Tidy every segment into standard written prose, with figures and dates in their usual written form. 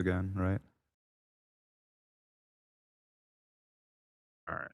again, right? All right.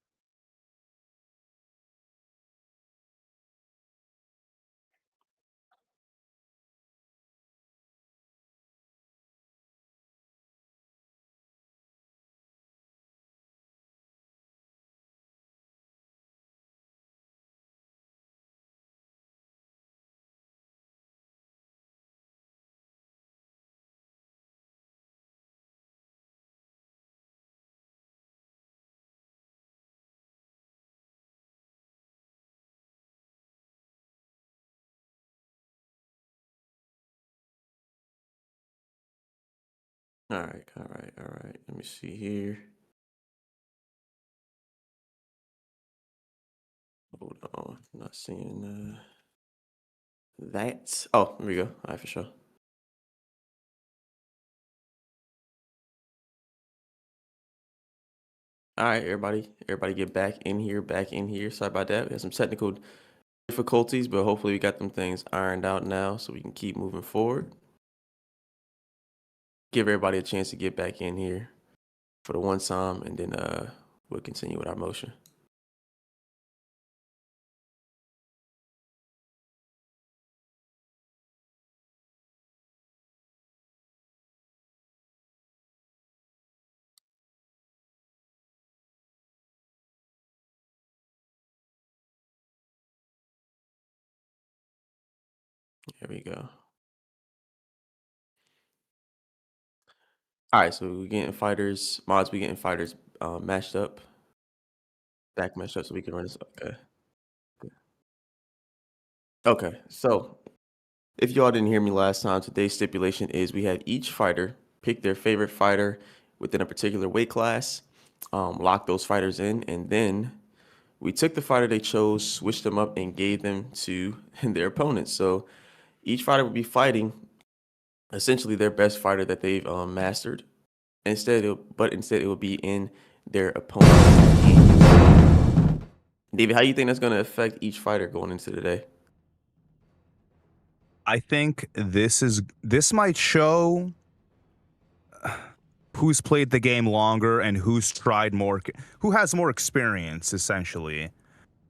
All right, all right, all right. Let me see here. Hold on, not seeing that. Oh, there we go. All right, for sure. All right, everybody get back in here. Sorry about that. We had some technical difficulties, but hopefully we got them things ironed out now so we can keep moving forward. Give everybody a chance to get back in here for the one time, and then we'll continue with our motion. Here we go. All right, so we're getting fighters, mods, we getting fighters matched up, back matched up so we can run this. Okay. Okay. So if y'all didn't hear me last time, today's stipulation is we had each fighter pick their favorite fighter within a particular weight class, lock those fighters in, and then we took the fighter they chose, switched them up, and gave them to their opponents. So each fighter would be fighting essentially their best fighter that they've mastered. Instead it will be in their opponent's game. David, how do you think that's going to affect each fighter going into the day? I think this might show who's played the game longer and who's tried more, who has more experience, essentially.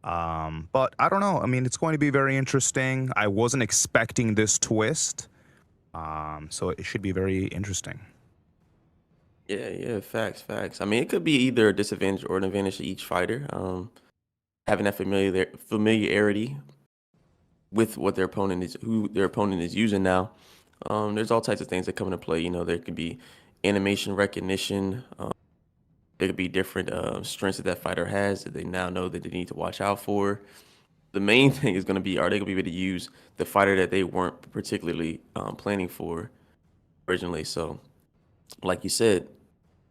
But I don't know. I mean, it's going to be very interesting. I wasn't expecting this twist, so it should be very interesting. Yeah, yeah, facts, facts. I mean, it could be either a disadvantage or an advantage to each fighter. Having that familiarity with what who their opponent is using now. There's all types of things that come into play. You know, there could be animation recognition. There could be different strengths that that fighter has that they now know that they need to watch out for. The main thing is going to be, are they going to be able to use the fighter that they weren't particularly planning for originally? So, like you said,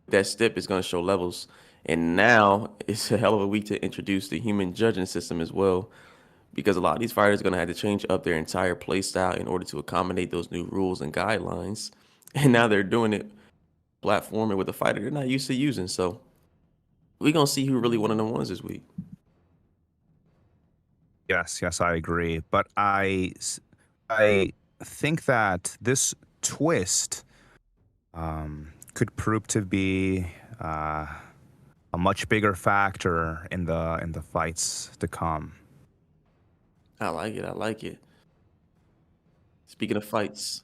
that step is going to show levels. And now it's a hell of a week to introduce the human judging system as well, because a lot of these fighters are going to have to change up their entire play style in order to accommodate those new rules and guidelines. And now they're doing it platforming with a fighter they're not used to using. So we're going to see who really one of them ones this week. Yes, yes, I agree. But I think that this twist could prove to be a much bigger factor in the fights to come. I like it. I like it. Speaking of fights,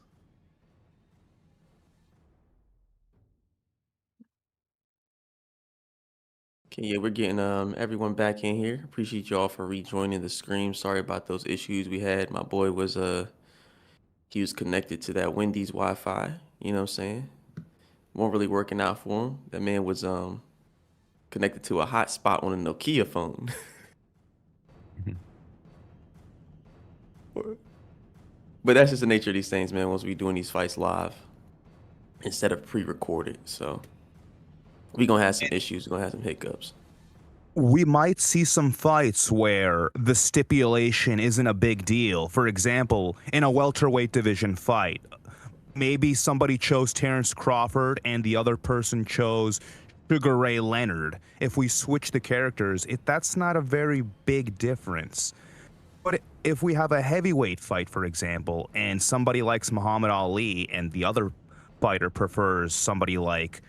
okay, yeah, we're getting everyone back in here. Appreciate y'all for rejoining the stream. Sorry about those issues we had. My boy was he was connected to that Wendy's Wi-Fi. You know what I'm saying? Won't really working out for him. That man was connected to a hotspot on a Nokia phone. Mhm. But that's just the nature of these things, man. Once we doing these fights live instead of pre-recorded, so we gonna have some issues. We're gonna have some hiccups. We might see some fights where the stipulation isn't a big deal. For example, in a welterweight division fight, maybe somebody chose Terrence Crawford and the other person chose Sugar Ray Leonard. If we switch the characters, that's not a very big difference. But if we have a heavyweight fight, for example, and somebody likes Muhammad Ali and the other fighter prefers somebody like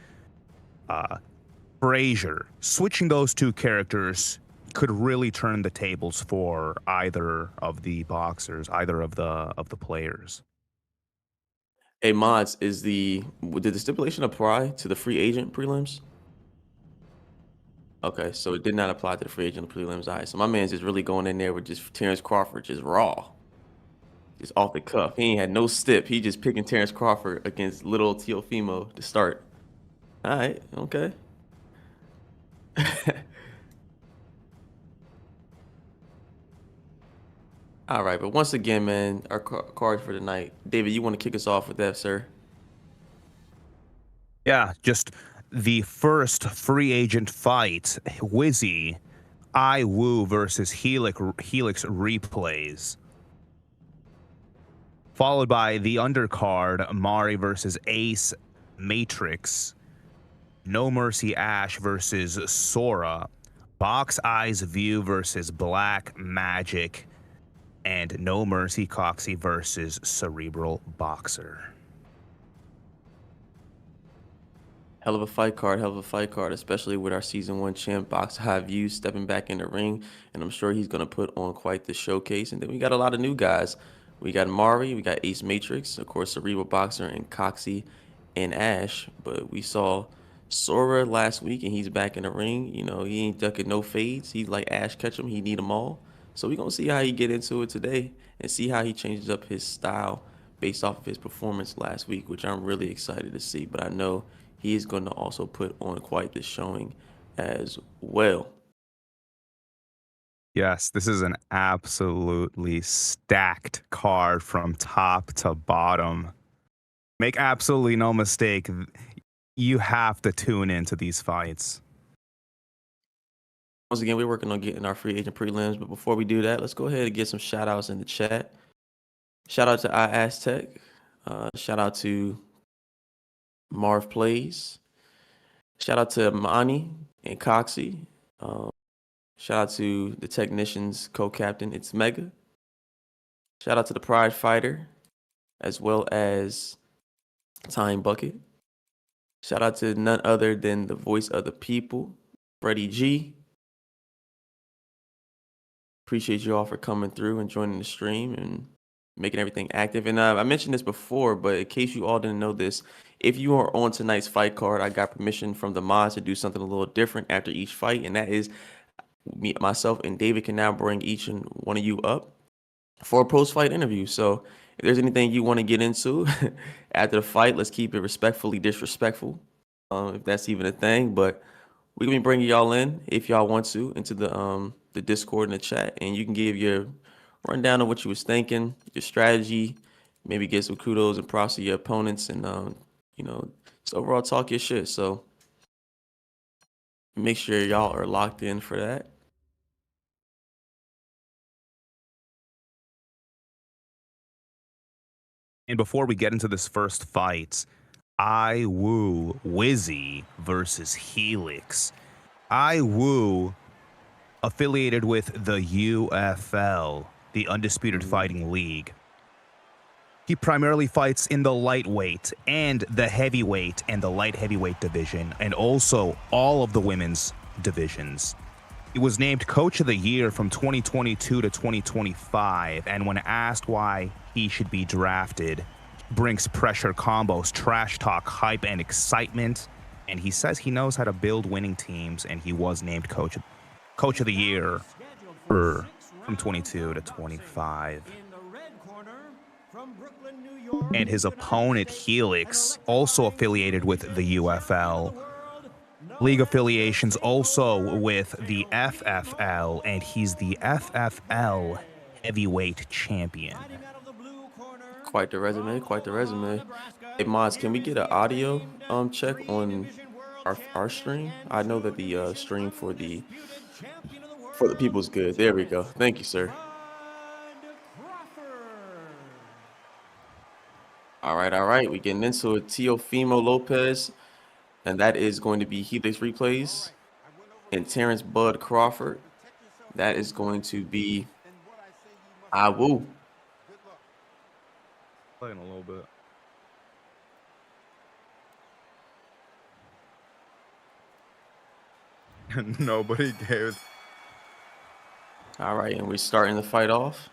Frazier. Switching those two characters could really turn the tables for either of the boxers, either of the players. Hey, mods, did the stipulation apply to the free agent prelims? Okay, so it did not apply to the free agent prelims. All right, so my man's just really going in there with just Terrence Crawford, just raw, just off the cuff. He ain't had no stip. He just picking Terrence Crawford against little Teofimo to start. All right, okay. All right, but once again, man, our card for tonight. David, you want to kick us off with that, sir? Yeah, just the first free agent fight, Wizzy, I Woo versus Helix replays. Followed by the undercard, Mari versus Ace Matrix, No Mercy Ash versus Sora, Box Eyes View versus Black Magic, and No Mercy Coxy versus CerebralBoxer. Hell of a fight card, especially with our season 1 champ Box High View stepping back in the ring, and I'm sure he's gonna put on quite the showcase. And then we got a lot of new guys. We got Mari, we got Ace Matrix, of course, CerebralBoxer and Coxy and Ash. But we saw Sora last week, and he's back in the ring. You know, he ain't ducking no fades. He's like Ash Ketchum. He need them all. So we're gonna see how he get into it today and see how he changes up his style based off of his performance last week, which I'm really excited to see. But I know he is going to also put on quite the showing as well. Yes, this is an absolutely stacked card from top to bottom. Make absolutely no mistake, you have to tune into these fights. Once again, we're working on getting our free agent prelims, but before we do that, let's go ahead and get some shout outs in the chat. Shout out to iAztec. Shout out to Marv Plays. Shout out to Mani and Coxy. Shout out to the technicians co-captain. It's Mega. Shout out to the Pride Fighter, as well as Time Bucket. Shout out to none other than the voice of the people, Freddie G. Appreciate you all for coming through and joining the stream and making everything active. And I mentioned this before, but in case you all didn't know this, if you are on tonight's fight card, I got permission from the mods to do something a little different after each fight, and that is myself and David can now bring each and one of you up for a post-fight interview. So if there's anything you want to get into after the fight, let's keep it respectfully disrespectful, if that's even a thing. But we're gonna be bringing y'all in, if y'all want to, into the Discord and the chat, and you can give your rundown of what you was thinking, your strategy, maybe get some kudos and props to your opponents, and you know, just overall talk your shit. So make sure y'all are locked in for that. And before we get into this first fight, I Woo Wizzy versus Helix. I Woo, affiliated with the UFL, the Undisputed Fighting League. He primarily fights in the lightweight and the heavyweight and the light heavyweight division, and also all of the women's divisions. He was named Coach of the Year from 2022 to 2025, and when asked why he should be drafted, brings pressure combos, trash talk, hype, and excitement, and he says he knows how to build winning teams, and he was named Coach of the Year from 22 to 25. And his opponent, Helix, also affiliated with the UFL. League affiliations also with the FFL, and he's the FFL heavyweight champion. Quite the resume, quite the resume. Hey mods, can we get an audio check on our stream? I know that the stream for the people's good. There we go. Thank you, sir. All right. We getting into it. Teofimo Lopez, and that is going to be Helix Replays. And Terrence Bud Crawford, that is going to be Awu. Playing a little bit. Nobody gave. All right, and we're starting the fight off.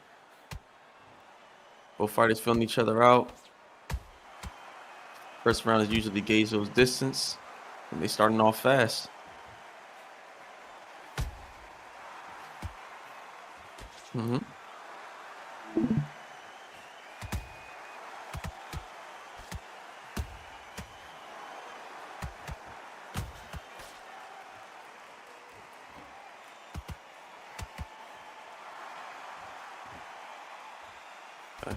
Both fighters feeling each other out. First round is usually gauge those distance, and they starting off fast. Mm-hmm. Okay.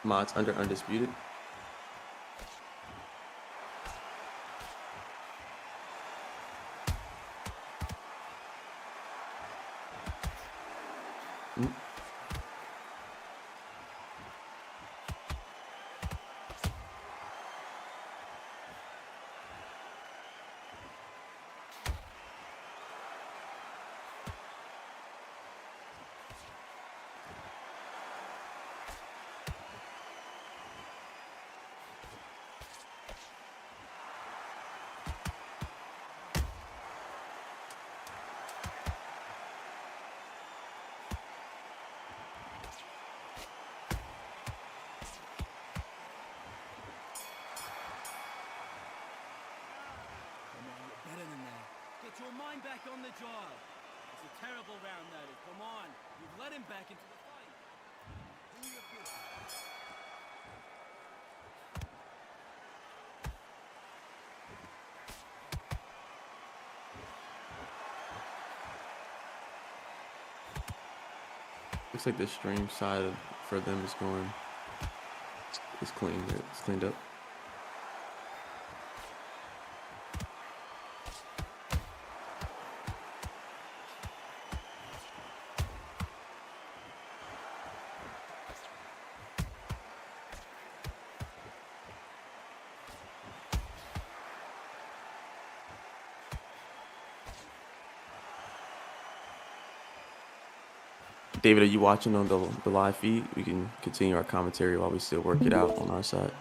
Mods under Undisputed. Get your mind back on the job. It's a terrible round, that is. Come on. You've let him back into the fight. Do your business. Looks like the stream side for them is going. It's clean. It's cleaned up. David, are you watching on the live feed? We can continue our commentary while we still work it out on our side.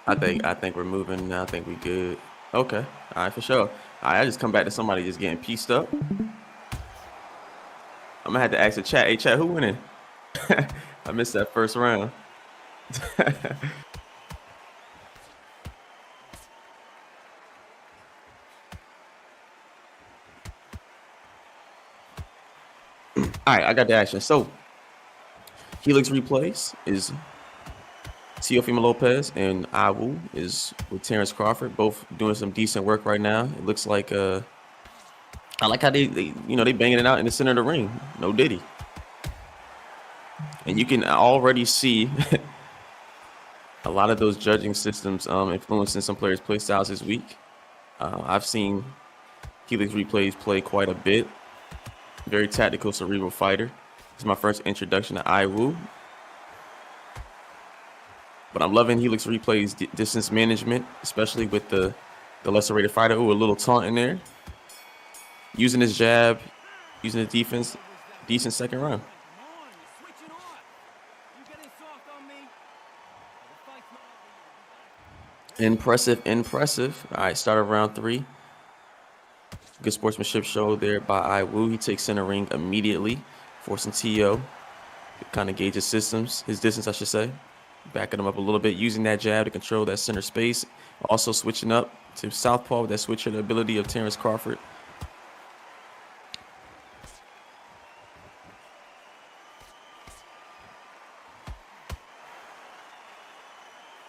I think we're moving. I think we good. Okay. All right, for sure. All right, I just come back to somebody just getting pieced up. I'm gonna have to ask the chat. Hey, chat, who winning? I missed that first round. All right, I got the action. So, Helix replays is Teofimo Lopez, and Awu is with Terrence Crawford, both doing some decent work right now. It looks like I like how they banging it out in the center of the ring. No Diddy. And you can already see a lot of those judging systems influencing some players' play styles this week. I've seen Helix replays play quite a bit. Very tactical, cerebral fighter. This is my first introduction to Iwu. But I'm loving Helix replays distance management, especially with the lesser rated fighter. Ooh, a little taunt in there. Using his jab, using the defense. Decent second round. Impressive, impressive. All right, start of round 3. Good sportsmanship show there by Iwu. He takes center ring immediately, forcing T.O. to kind of gauge his distance, I should say. Backing him up a little bit, using that jab to control that center space. Also switching up to southpaw with that switch hitter ability of Terrence Crawford.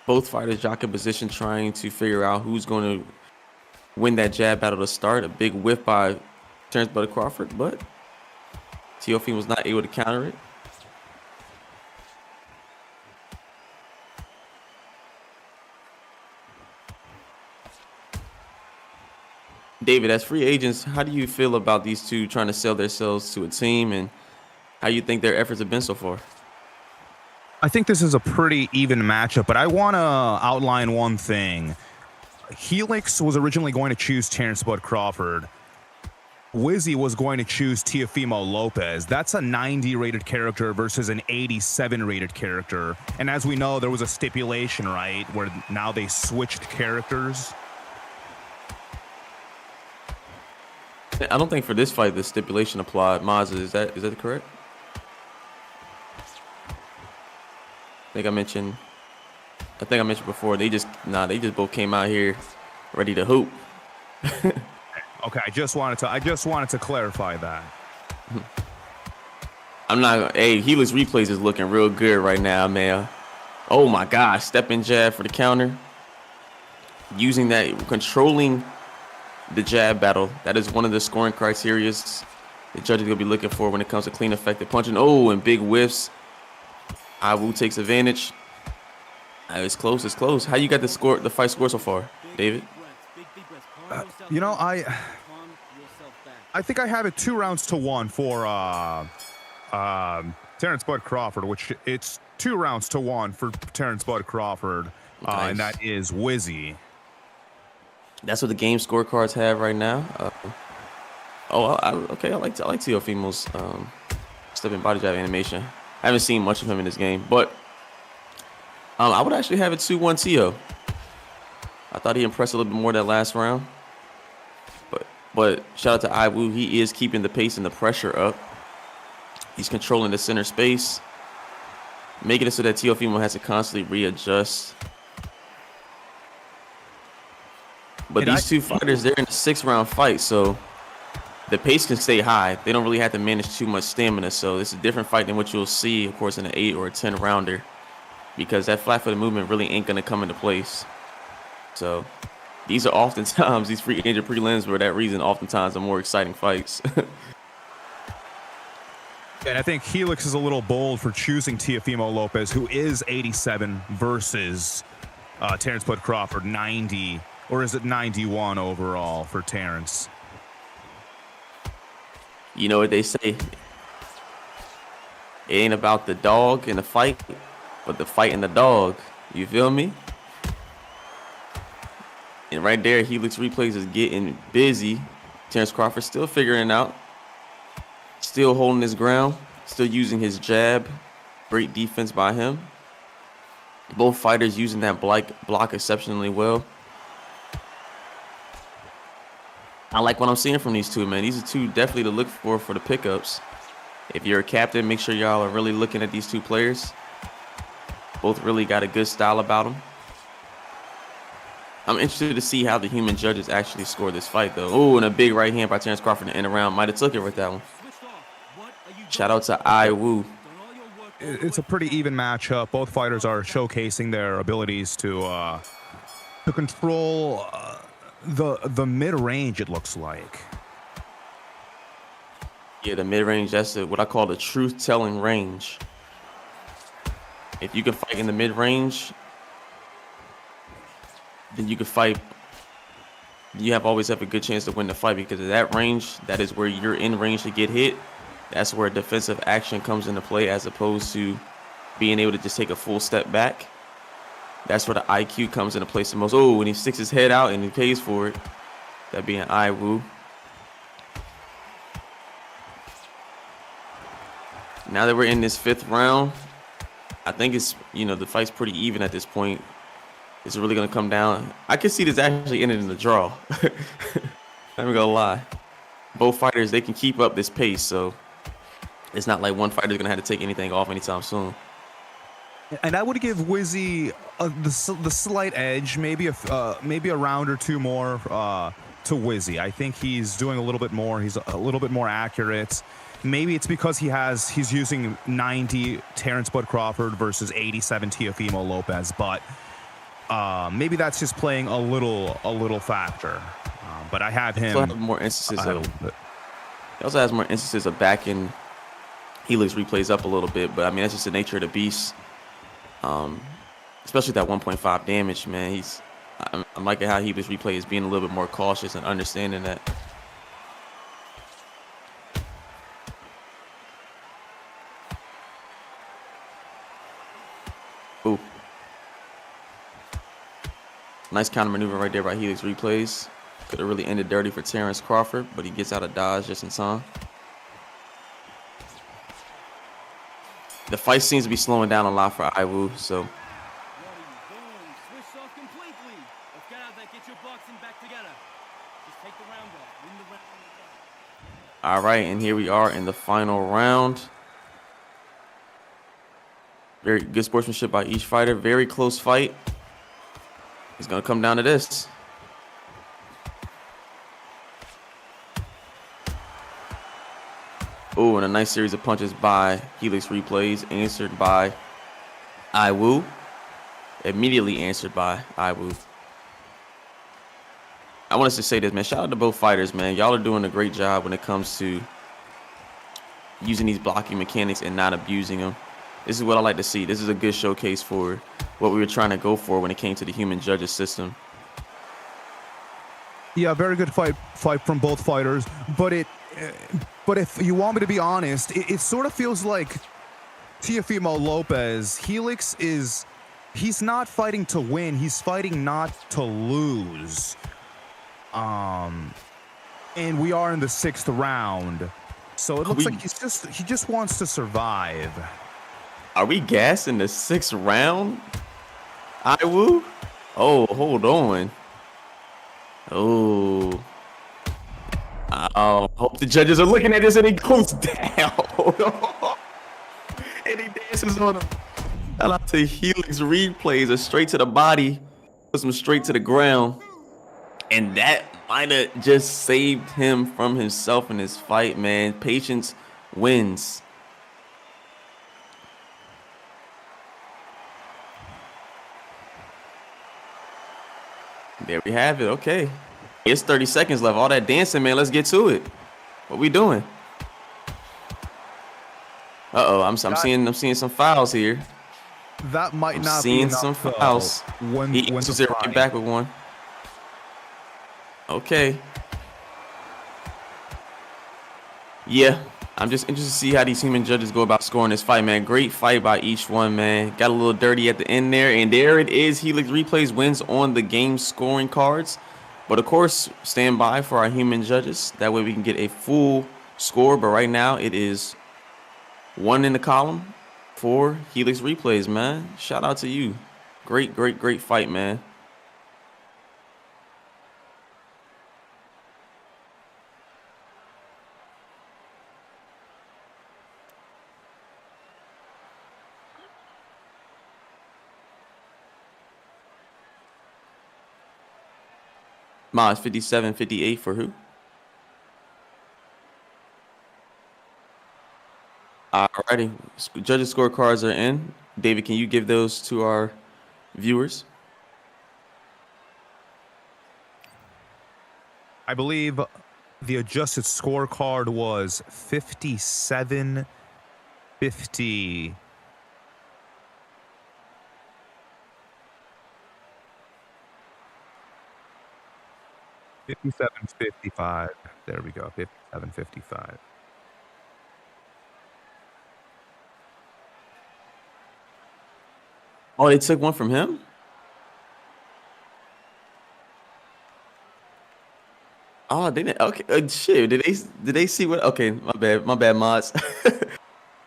Both fighters jockeying position, trying to figure out who's going to win that jab battle to start. A big whiff by Terrence Butter Crawford, but Teofimo was not able to counter it. David, as free agents, how do you feel about these two trying to sell themselves to a team, and how you think their efforts have been so far? I think this is a pretty even matchup, but I want to outline one thing. Helix was originally going to choose Terrence Bud Crawford. Wizzy was going to choose Teofimo Lopez. That's a 90 rated character versus an 87 rated character. And as we know, there was a stipulation, right, where now they switched characters. I don't think for this fight the stipulation applied. Maz, is that correct? I think I mentioned before they just both came out here ready to hoop. Okay, I just wanted to clarify that. Hey, Helix replays is looking real good right now, man. Oh my gosh, step in jab for the counter. Using that, controlling the jab battle. That is one of the scoring criteria the judge is gonna be looking for when it comes to clean, effective punching. Oh, and big whiffs. Iwu takes advantage. It's close. It's close. How you got the fight score so far, David? You know, I think I have it 2-1 for Terrence Bud Crawford, which it's 2-1 for Terrence Bud Crawford, Nice. and that is Wizzy. That's what the game scorecards have right now. Okay. I like Teofimo's stepping body jab animation. I haven't seen much of him in this game, but I would actually have it 2-1 Teo. I thought he impressed a little bit more that last round. But shout out to Iwu. He is keeping the pace and the pressure up. He's controlling the center space, making it so that Teofimo has to constantly readjust. But these two fighters, they're in a 6-round fight, so the pace can stay high. They don't really have to manage too much stamina. So it's a different fight than what you'll see, of course, in an 8 or a 10-rounder, because that flat-footed movement really ain't going to come into place. So these are oftentimes, these free agent prelims, for that reason, oftentimes the more exciting fights. And I think Helix is a little bold for choosing Teofimo Lopez, who is 87, versus Terrence Bud Crawford, 90, or is it 91 overall for Terrence? You know what they say? It ain't about the dog in the fight, but the fight in the dog. You feel me? And right there, Helix replays is getting busy. Terrence Crawford still figuring it out. Still holding his ground. Still using his jab. Great defense by him. Both fighters using that block exceptionally well. I like what I'm seeing from these two, man. These are two definitely to look for the pickups. If you're a captain, make sure y'all are really looking at these two players. Both really got a good style about them. I'm interested to see how the human judges actually score this fight, though. Oh, and a big right hand by Terrence Crawford in the end round. Might have took it with that one. Shout out to Iwu. It's a pretty even matchup. Both fighters are showcasing their abilities to control the mid-range, it looks like. Yeah, the mid-range, that's what I call the truth-telling range. If you can fight in the mid-range, then you can fight. You always have a good chance to win the fight, because of that range, that is where you're in range to get hit. That's where defensive action comes into play, as opposed to being able to just take a full step back. That's where the IQ comes into place the most. Oh, when he sticks his head out and he pays for it. That being Iwu. Now that we're in this 5th round, I think it's, the fight's pretty even at this point. It's really going to come down. I can see this actually ending in the draw. Not even gonna lie. Both fighters, they can keep up this pace, so it's not like one fighter's going to have to take anything off anytime soon. And I would give Wizzy the slight edge, maybe a round or two more to Wizzy. I think he's doing a little bit more. He's a little bit more accurate. Maybe it's because he's using 90 Terrence Bud Crawford versus 87 Teofimo Lopez, but maybe that's just playing a little factor. But I have him. Also have more instances he also has more instances of backing Helix replays up a little bit, but I mean that's just the nature of the beast. Especially that 1.5 damage, man. I'm liking how Helix Replay is being a little bit more cautious and understanding that. Ooh. Nice counter maneuver right there by Helix Replays. Could have really ended dirty for Terrence Crawford, but he gets out of dodge just in time. The fight seems to be slowing down a lot for Iwu, so. What are you doing? Switch off completely. Let's get out there, get your boxing back together. Just take the round off. Win the round on the ground. All right, and here we are in the final round. Very good sportsmanship by each fighter. Very close fight. It's going to come down to this. Oh, and a nice series of punches by Helix Replays, answered by Iwu. Immediately answered by Iwu. I want us to say this, man. Shout out to both fighters, man. Y'all are doing a great job when it comes to using these blocking mechanics and not abusing them. This is what I like to see. This is a good showcase for what we were trying to go for when it came to the human judges system. Yeah, very good fight from both fighters. But if you want me to be honest, it sort of feels like Teofimo Lopez, he's not fighting to win. He's fighting not to lose. And we are in the 6th round. So it looks like he just wants to survive. Are we gassing the 6th round? Iwu? Oh, hold on. Oh. I hope the judges are looking at this and he goes down. Hold on. And he dances on him. Shout out to Helix Replays. A straight to the body. Puts him straight to the ground. And that might have just saved him from himself in this fight, man. Patience wins. There we have it. Okay. It's 30 seconds left. All that dancing, man. Let's get to it. What we doing? Uh-oh. I'm seeing some fouls here. That might not be seeing enough, some fouls. He answers it right back with one. Okay. Yeah. I'm just interested to see how these human judges go about scoring this fight, man. Great fight by each one, man. Got a little dirty at the end there. And there it is. Helix Replays wins on the game scoring cards. But, of course, stand by for our human judges. That way we can get a full score. But right now it is 1 in the column for Helix Replays, man. Shout out to you. Great, great, great fight, man. Miles 57-58 for who? Alrighty, judges' scorecards are in. David, can you give those to our viewers? I believe the adjusted scorecard was 57-50. 57-55. There we go. 57-55. Oh, they took one from him? Oh, they didn't. Okay, shit. Did they see what? Okay, my bad, mods.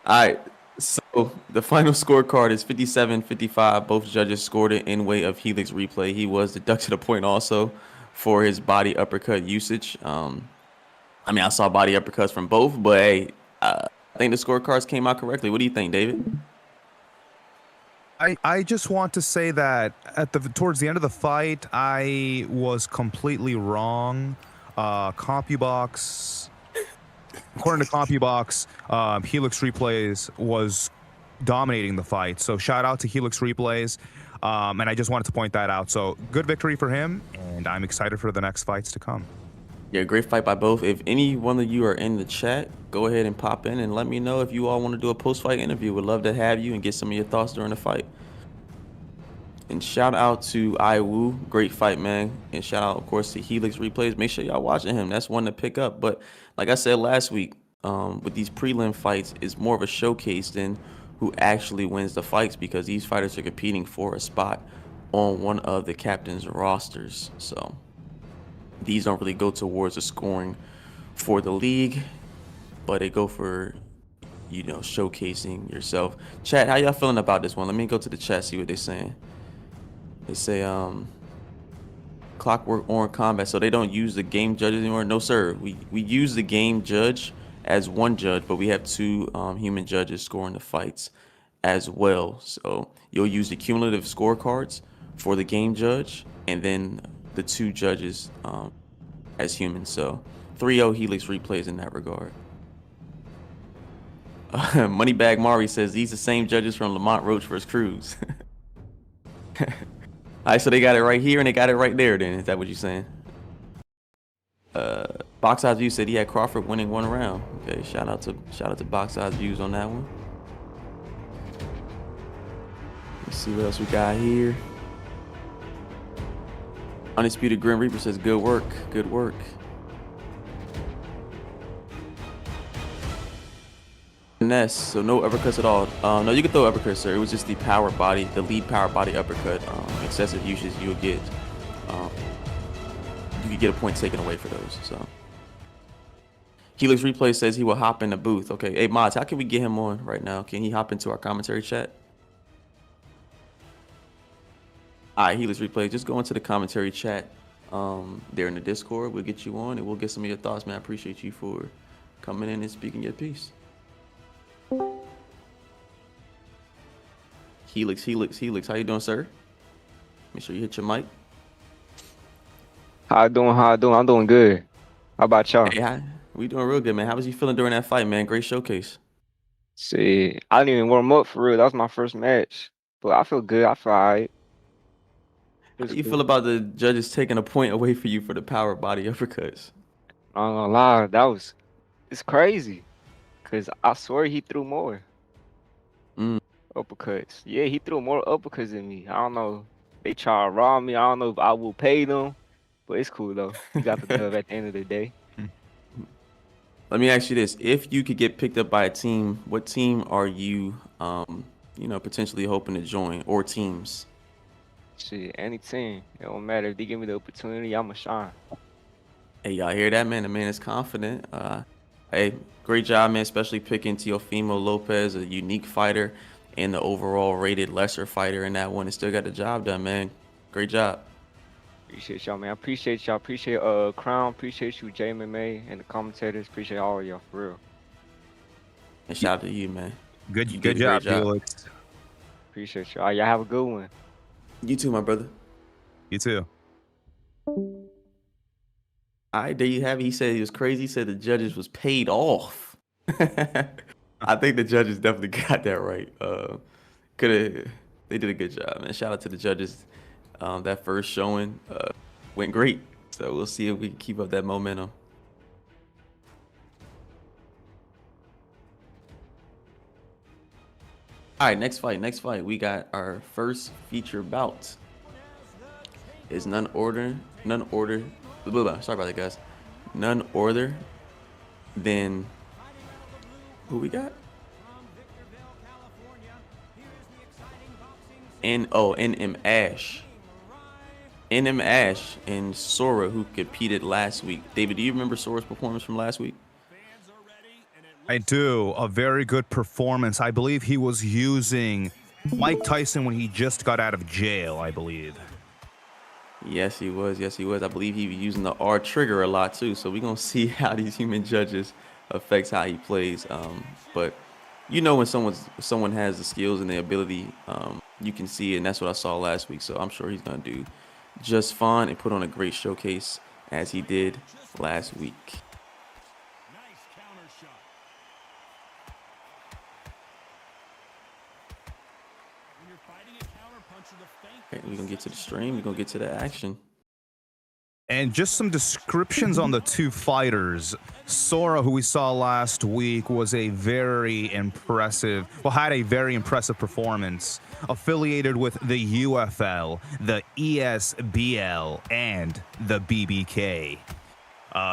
All right. So the final scorecard is 57-55. Both judges scored it in way of Helix Replay. He was deducted a point also for his body uppercut usage. I mean, I saw body uppercuts from both, but hey, I think the scorecards came out correctly. What do you think, David? I just want to say that towards the end of the fight, I was completely wrong. CompuBox, according to CompuBox, Helix Replays was dominating the fight. So shout out to Helix Replays. And I just wanted to point that out. So good victory for him, and I'm excited for the next fights to come. Yeah, great fight by both. If any one of you are in the chat, go ahead and pop in and let me know if you all want to do a post-fight interview. We'd love to have you and get some of your thoughts during the fight. And shout out to Iwu, great fight, man. And shout out, of course, to Helix Replays. Make sure y'all watching him. That's one to pick up. But like I said last week, with these prelim fights, it's more of a showcase than who actually wins the fights, because these fighters are competing for a spot on one of the captain's rosters. So these don't really go towards the scoring for the league, but they go for, you know, showcasing yourself. Chat, how y'all feeling about this one? Let me go to the chat, see what they're saying. They say Clockwork Orange Combat, so they don't use the game judges anymore? No, sir. We use the game judge as one judge, but we have two human judges scoring the fights as well. So you'll use the cumulative scorecards for the game judge, and then the two judges as humans. So 3-0 Helix Replays in that regard. Moneybag Mari says these the same judges from Lamont Roach vs. Cruz. All right, so they got it right here and they got it right there then. Is that what you're saying? Box Eyes View said he had Crawford winning 1 round. Okay, shout out to Box Eyes Views on that one. Let's see what else we got here. Undisputed Grim Reaper says good work, good work. Finesse, so no uppercuts at all. No, you can throw uppercuts, sir. It was just the power body, the lead power body uppercut. Excessive usage, you'll get, you could get a point taken away for those. So, Helix Replay says he will hop in the booth. Okay, hey Mods, how can we get him on right now? Can he hop into our commentary chat? All right, Helix Replay, just go into the commentary chat there in the Discord. We'll get you on and we'll get some of your thoughts, man. I appreciate you for coming in and speaking your piece. Helix, how you doing, sir? Make sure you hit your mic. How I doing? I'm doing good. How about y'all? Hey, hi. We doing real good, man. How was you feeling during that fight, man? Great showcase. See, I didn't even warm up for real. That was my first match. But I feel good. I feel all right. How you feel about the judges taking a point away for you for the power body uppercuts? I'm gonna lie, it's crazy. Cause I swear he threw more uppercuts. Yeah, he threw more uppercuts than me. I don't know. They try to rob me. I don't know if I will pay them. But it's cool though. You got the dub at the end of the day. Let me ask you this. If you could get picked up by a team, what team are you, you know, potentially hoping to join, or teams? Shit, any team. It don't matter. If they give me the opportunity, I'ma shine. Hey, y'all hear that, man? The man is confident. Hey, great job, man, especially picking Teofimo Lopez, a unique fighter, and the overall rated lesser fighter in that one, and still got the job done, man. Great job. Appreciate y'all, man. Appreciate y'all. Appreciate Crown. Appreciate you, JMMA, and the commentators. Appreciate all of y'all, for real. And shout out to you, man. Good You did a job, great job. Felix. Appreciate y'all. Y'all have a good one. You too, my brother. You too. All right, there you have it. He said he was crazy. He said the judges was paid off. I think the judges definitely got that right. They did a good job, man. Shout out to the judges. That first showing went great. So we'll see if we can keep up that momentum. All right, next fight. We got our first feature bout. Is none order. Sorry about that, guys. None other than who we got? NM Ash. NM Ash and Sora, who competed last week. David, do you remember Sora's performance from last week? I do. A very good performance. I believe he was using Mike Tyson when he just got out of jail, I believe. Yes, he was. I believe he was using the R trigger a lot too. So we're gonna see how these human judges affects how he plays. But you know, when someone has the skills and the ability, you can see it, and that's what I saw last week. So I'm sure he's gonna do just fine and put on a great showcase as he did last week. Nice counter shot. When you're fighting a counter puncher, the feint Okay, we're gonna get to the stream. We're gonna get to the action. And just some descriptions on the two fighters. Sora, who we saw last week, was a very impressive, had a very impressive performance. Affiliated with the UFL, the ESBL, and the BBK.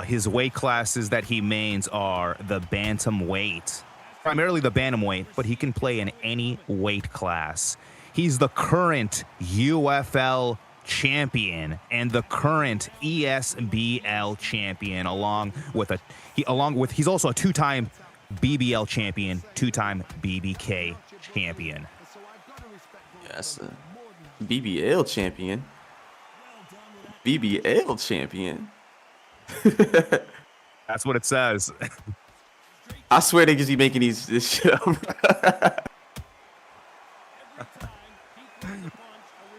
His weight classes that he mains are the bantamweight, primarily the bantamweight, but he can play in any weight class. He's the current UFL champion and the current ESBL champion, he's also a two-time BBL champion, two-time BBK champion. Yes, BBL champion. BBL champion. That's what it says. I swear they just be making this shit up.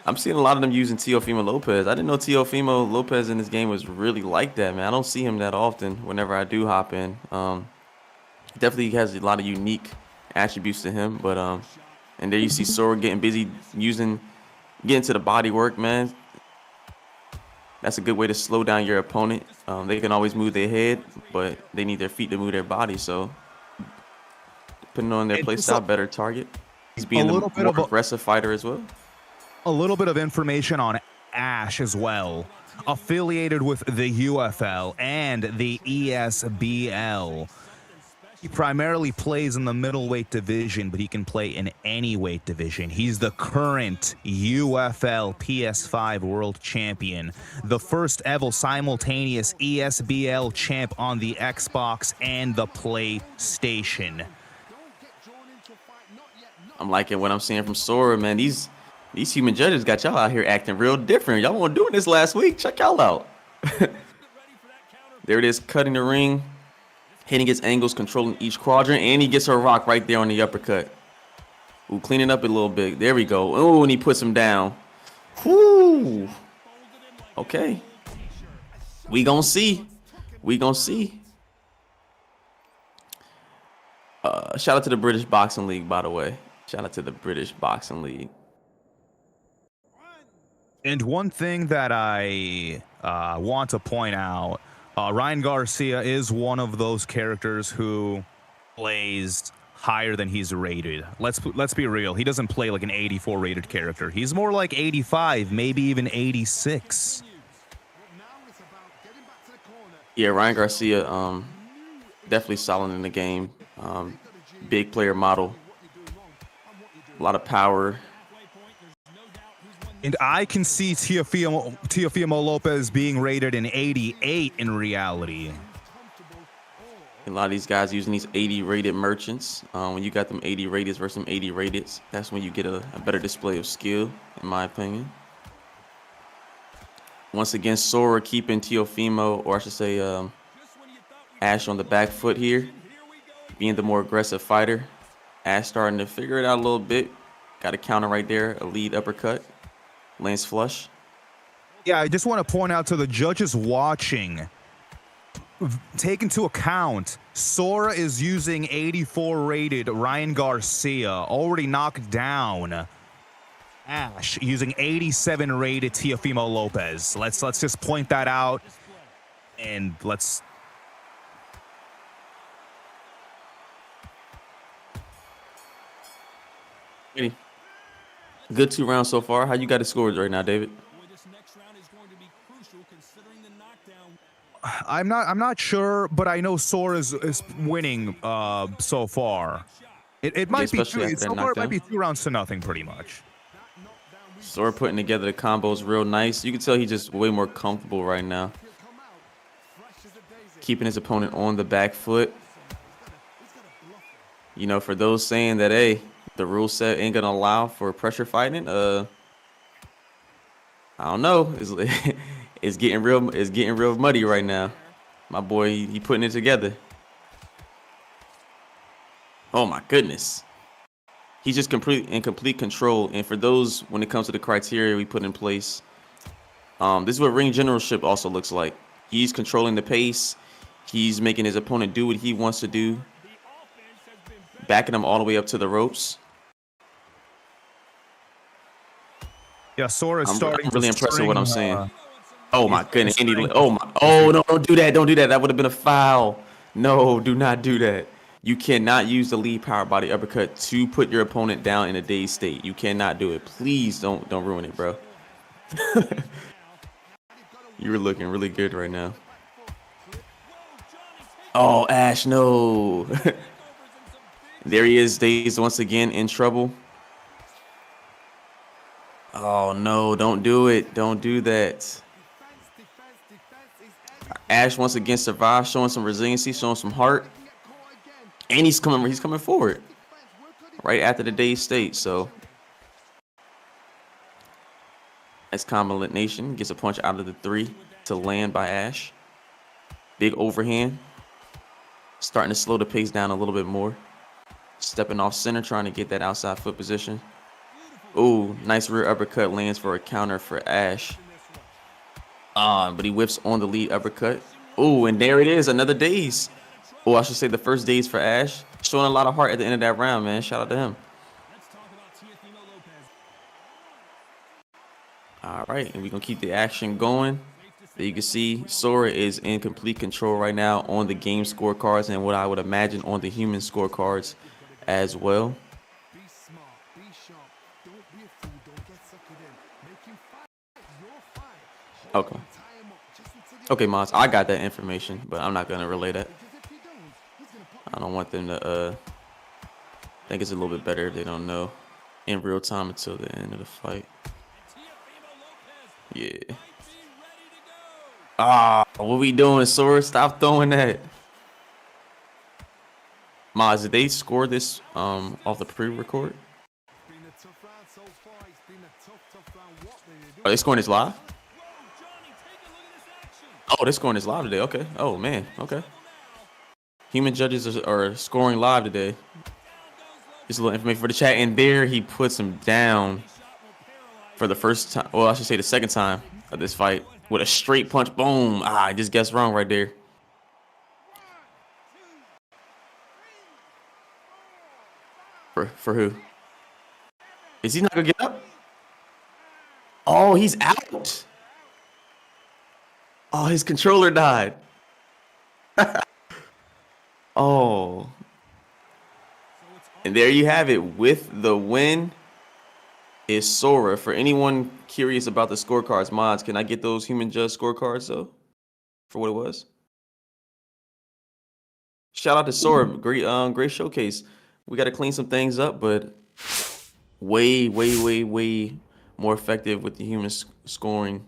I'm seeing a lot of them using Teofimo Lopez. I didn't know Teofimo Lopez in this game was really like that, man. I don't see him that often whenever I do hop in. Definitely has a lot of unique attributes to him, but and there you see Sora getting busy getting to the body work, man. That's a good way to slow down your opponent. They can always move their head, but they need their feet to move their body. So depending on their play style, better target. He's being the more aggressive fighter as well. A little bit of information on Ash as well. Affiliated with the UFL and the ESBL. He primarily plays in the middleweight division, but he can play in any weight division. He's the current UFL PS5 world champion, the first ever simultaneous ESBL champ on the Xbox and the PlayStation. I'm liking what I'm seeing from Sora, man. These human judges got y'all out here acting real different. Y'all weren't doing this last week. Check y'all out. There it is, cutting the ring. Hitting his angles, controlling each quadrant, and he gets a rock right there on the uppercut. Ooh, cleaning up a little bit. There we go. Ooh, and he puts him down. Whoo. Okay. We gonna see. We gonna see. Shout out to the British Boxing League, by the way. Shout out to the British Boxing League. And one thing that I want to point out, Ryan Garcia is one of those characters who plays higher than he's rated. Let's be real. He doesn't play like an 84 rated character. He's more like 85, maybe even 86. Yeah, Ryan Garcia, definitely solid in the game. Big player model. A lot of power. And I can see Teofimo Lopez being rated an 88 in reality. A lot of these guys using these 80 rated merchants. When you got them 80 rated versus some 80 rated, that's when you get a better display of skill, in my opinion. Once again, Sora keeping Teofimo, or I should say Ash on the back foot here, being the more aggressive fighter. Ash starting to figure it out a little bit. Got a counter right there, a lead uppercut. Lance flush. Yeah, I just want to point out to the judges watching, take into account, Sora is using 84 rated Ryan Garcia, already knocked down Ash using 87 rated Teofimo Lopez. Let's just point that out, and let's. Good 2 rounds so far. How you got the scores right now, David? I'm not sure, but I know Sora is winning so far. It might be so far. It might be 2 rounds to nothing, pretty much. Sora putting together the combos real nice. You can tell he's just way more comfortable right now. Keeping his opponent on the back foot. You know, for those saying that, hey, the rule set ain't gonna allow for pressure fighting, I don't know. It's getting real muddy right now. My boy, he putting it together. Oh my goodness. He's just in complete control. And for those, when it comes to the criteria we put in place, this is what ring generalship also looks like. He's controlling the pace. He's making his opponent do what he wants to do. Backing him all the way up to the ropes. Yeah, Sora is starting. I'm really impressed with what I'm seeing. Oh my goodness. Oh my. Oh no, don't do that. Don't do that. That would have been a foul. No, do not do that. You cannot use the lead power body uppercut to put your opponent down in a dazed state. You cannot do it. Please don't ruin it, bro. You were looking really good right now. Oh, Ash, no. There he is, dazed once again, in trouble. Oh no, don't do it. Don't do that. Ash once again survived, showing some resiliency, showing some heart. And he's coming forward right after the dazed state. So nice combination. Gets a punch out of the 3 to land by Ash. Big overhand. Starting to slow the pace down a little bit more. Stepping off center, trying to get that outside foot position. Ooh, nice rear uppercut lands for a counter for Ash. But he whips on the lead uppercut. Ooh, and there it is, another daze. Oh, I should say the first daze for Ash. Showing a lot of heart at the end of that round, man. Shout out to him. All right, and we're going to keep the action going. You can see Sora is in complete control right now on the game scorecards and what I would imagine on the human scorecards as well. Okay. Okay, Moz, I got that information, but I'm not going to relay that. I don't want them to, I think it's a little bit better if they don't know in real time until the end of the fight. Yeah. What we doing, Sora? Stop throwing that. Moz, did they score this off the pre-record? Are they scoring this live? Oh, they're scoring this live today. Okay. Oh, man. Okay. Human judges are scoring live today. Just a little information for the chat. And there he puts him down for the first time. Well, I should say the second time of this fight with a straight punch. Boom. I just guessed wrong right there. For who? Is he not going to get up? Oh, he's out. Oh, his controller died. Oh. And there you have it. With the win is Sora. For anyone curious about the scorecards, Mods, can I get those human judge scorecards, though? For what it was? Shout out to Sora. Great showcase. We got to clean some things up, but way more effective with the human scoring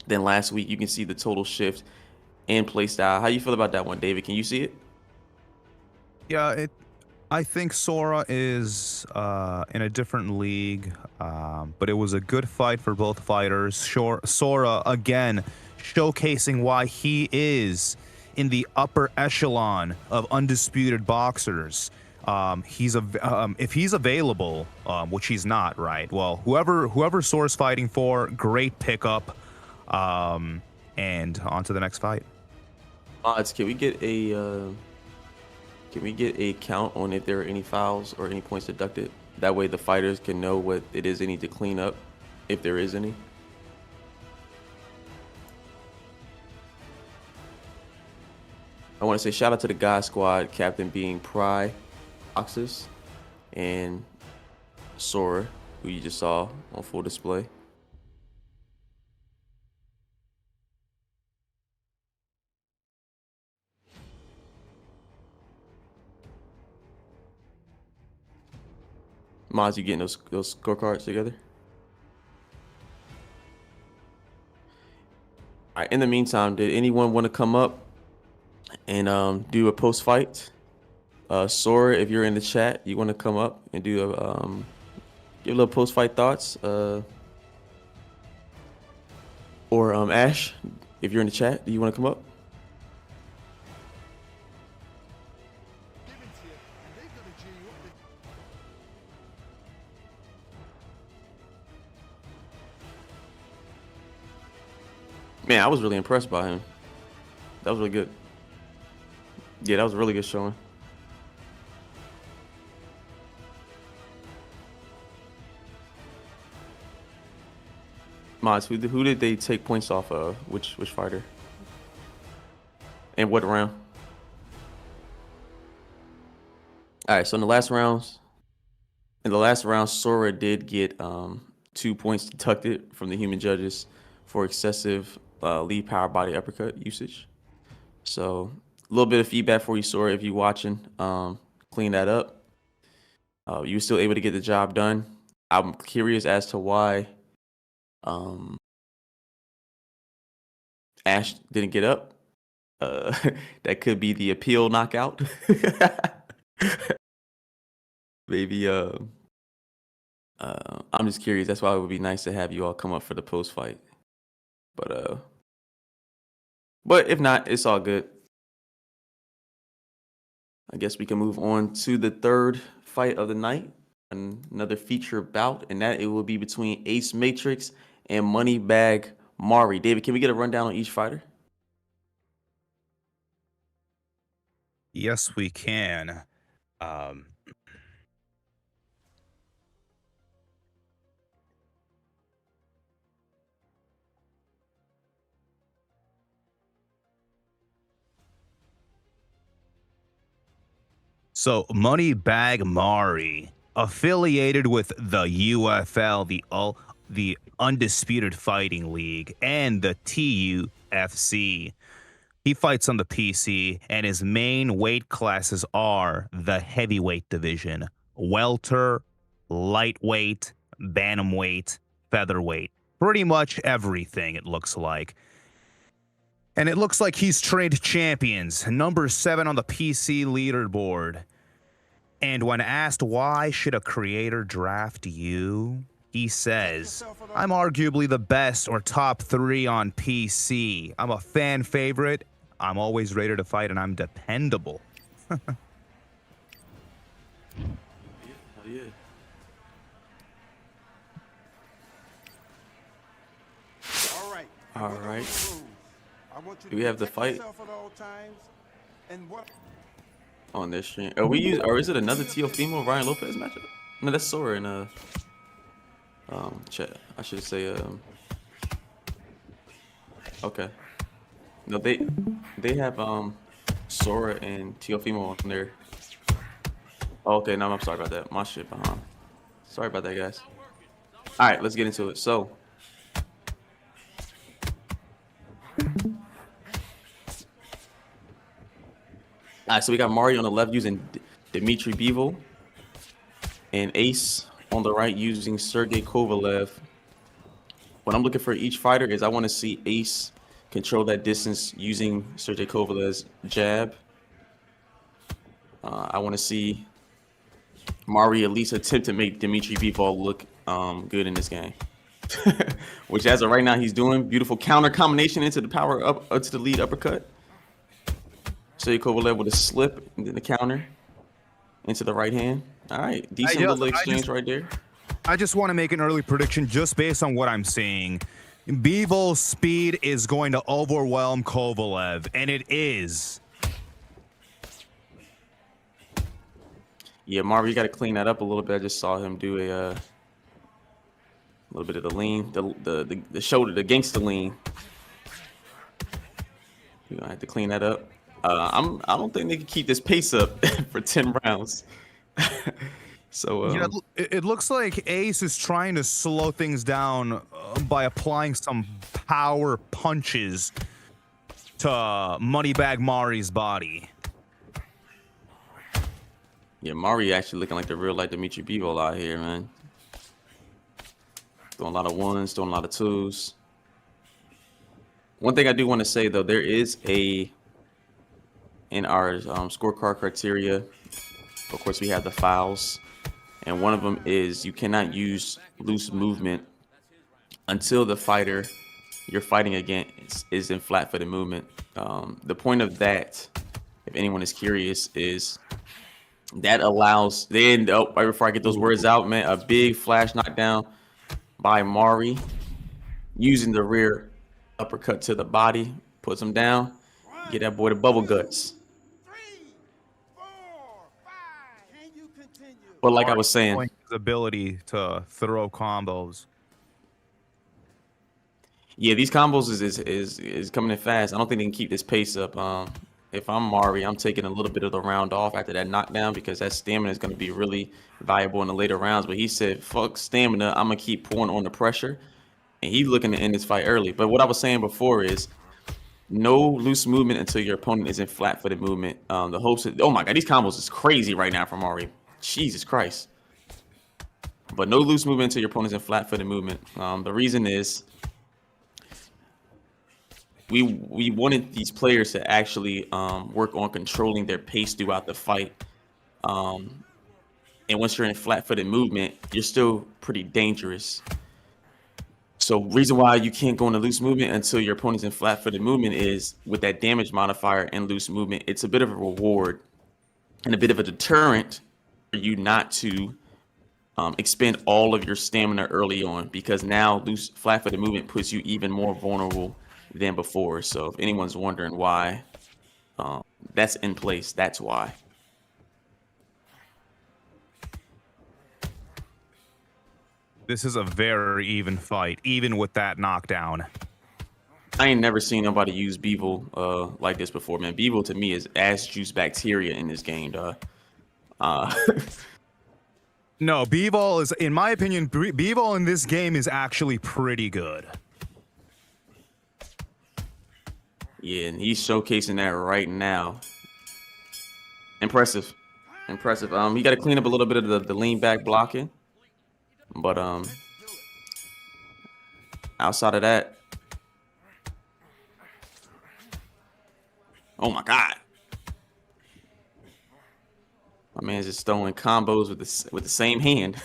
than last week. You can see the total shift in play style. How you feel about that one, David? Can you see it? Yeah, I think Sora is in a different league, but it was a good fight for both fighters. Sora, again, showcasing why he is in the upper echelon of undisputed boxers. If he's available, which he's not, right? Well, whoever Sora's fighting for, great pickup. And on to the next fight. Odds, can we get a count on if there are any fouls or any points deducted? That way the fighters can know what it is they need to clean up, if there is any. I want to say shout out to the God Squad, captain being CRWN and Sora, who you just saw on full display. Moz, you getting those scorecards together? All right. In the meantime, did anyone want to come up and do a post fight? Sora, if you're in the chat, you want to come up and do a give a little post fight thoughts. Or Ash, if you're in the chat, do you want to come up? Man, I was really impressed by him. That was really good. Yeah, that was a really good showing. Mods, who did they take points off of? Which fighter? And what round? All right, so in the last round, Sora did get 2 points deducted from the human judges for excessive lead power body uppercut usage. So a little bit of feedback for you, Sora, if you're watching. Clean that up. You were still able to get the job done. I'm curious as to why Ash didn't get up. That could be the appeal knockout. Maybe I'm just curious. That's why it would be nice to have you all come up for the post fight. But if not, it's all good. I guess we can move on to the third fight of the night, another feature bout, and that it will be between Ace Matrix and Moneybag Mari. David, can we get a rundown on each fighter? Yes, we can. So Moneybag Mari, affiliated with the UFL, the Undisputed Fighting League, and the TUFC. He fights on the PC, and his main weight classes are the heavyweight division, welter, lightweight, bantamweight, featherweight. Pretty much everything, it looks like. And it looks like he's trained champions, number 7 on the PC leaderboard. And when asked why should a creator draft you, he says, I'm arguably the best or top 3 on PC. I'm a fan favorite. I'm always ready to fight, and I'm dependable. Hell yeah. All right. Do we have the fight on this stream? Or is it another Teofimo Ryan Lopez matchup? No, that's Sora and chat. I should say okay. No, they have Sora and Teofimo on there. Oh, okay, no, I'm sorry about that. My shit behind. Sorry about that, guys. All right, let's get into it. So so we got Mari on the left using Dmitry Bivol, and Ace on the right using Sergey Kovalev. What I'm looking for each fighter is I want to see Ace control that distance using Sergey Kovalev's jab. I want to see Mari at least attempt to make Dmitry Bivol look good in this game. Which as of right now he's doing. Beautiful counter combination into the power up to the lead uppercut. Sergey Kovalev with a slip and then the counter into the right hand. All right, decent little exchange right there. I just want to make an early prediction just based on what I'm seeing. Bivol's speed is going to overwhelm Kovalev, and it is. Yeah, Mari, you got to clean that up a little bit. I just saw him do a little bit of the lean, the shoulder, the gangster lean. You're gonna have to clean that up. I don't think they can keep this pace up for 10 rounds. So yeah, it looks like Ace is trying to slow things down by applying some power punches to Moneybag Mari's body. Yeah, Mari actually looking like the real like Dmitry Bivol out here, man. Throwing a lot of ones, throwing a lot of twos. One thing I do want to say though, there is in our scorecard criteria, of course, we have the fouls, and one of them is you cannot use loose movement until the fighter you're fighting against is in flat-footed movement. The point of that, if anyone is curious, is that allows, then right before I get those words out, man, a big flash knockdown by Mari using the rear uppercut to the body, puts him down, get that boy the bubble guts. But like I was saying, his ability to throw combos. Yeah, these combos is coming in fast. I don't think they can keep this pace up. If I'm Mari, I'm taking a little bit of the round off after that knockdown because that stamina is going to be really valuable in the later rounds. But he said, "Fuck stamina, I'm gonna keep pouring on the pressure," and he's looking to end this fight early. But what I was saying before is no loose movement until your opponent is in flat-footed movement. The hopes. Oh my god, these combos is crazy right now from Mari. Jesus Christ. But no loose movement until your opponent's in flat-footed movement. The reason is we wanted these players to actually work on controlling their pace throughout the fight. And once you're in flat-footed movement, you're still pretty dangerous. So reason why you can't go into loose movement until your opponent's in flat-footed movement is with that damage modifier and loose movement, it's a bit of a reward and a bit of a deterrent for you not to expend all of your stamina early on, because now loose flat-footed movement puts you even more vulnerable than before. So if anyone's wondering why that's in place, that's why. This is a very even fight, even with that knockdown. I ain't never seen nobody use Beevil like this before, man. Beevil to me is ass juice bacteria in this game, dog. No, B-Ball is, in my opinion, B-Ball in this game is actually pretty good. Yeah, and he's showcasing that right now. Impressive. Impressive. He got to clean up a little bit of the lean back blocking. But outside of that, oh my god, my man's just throwing combos with the same hand.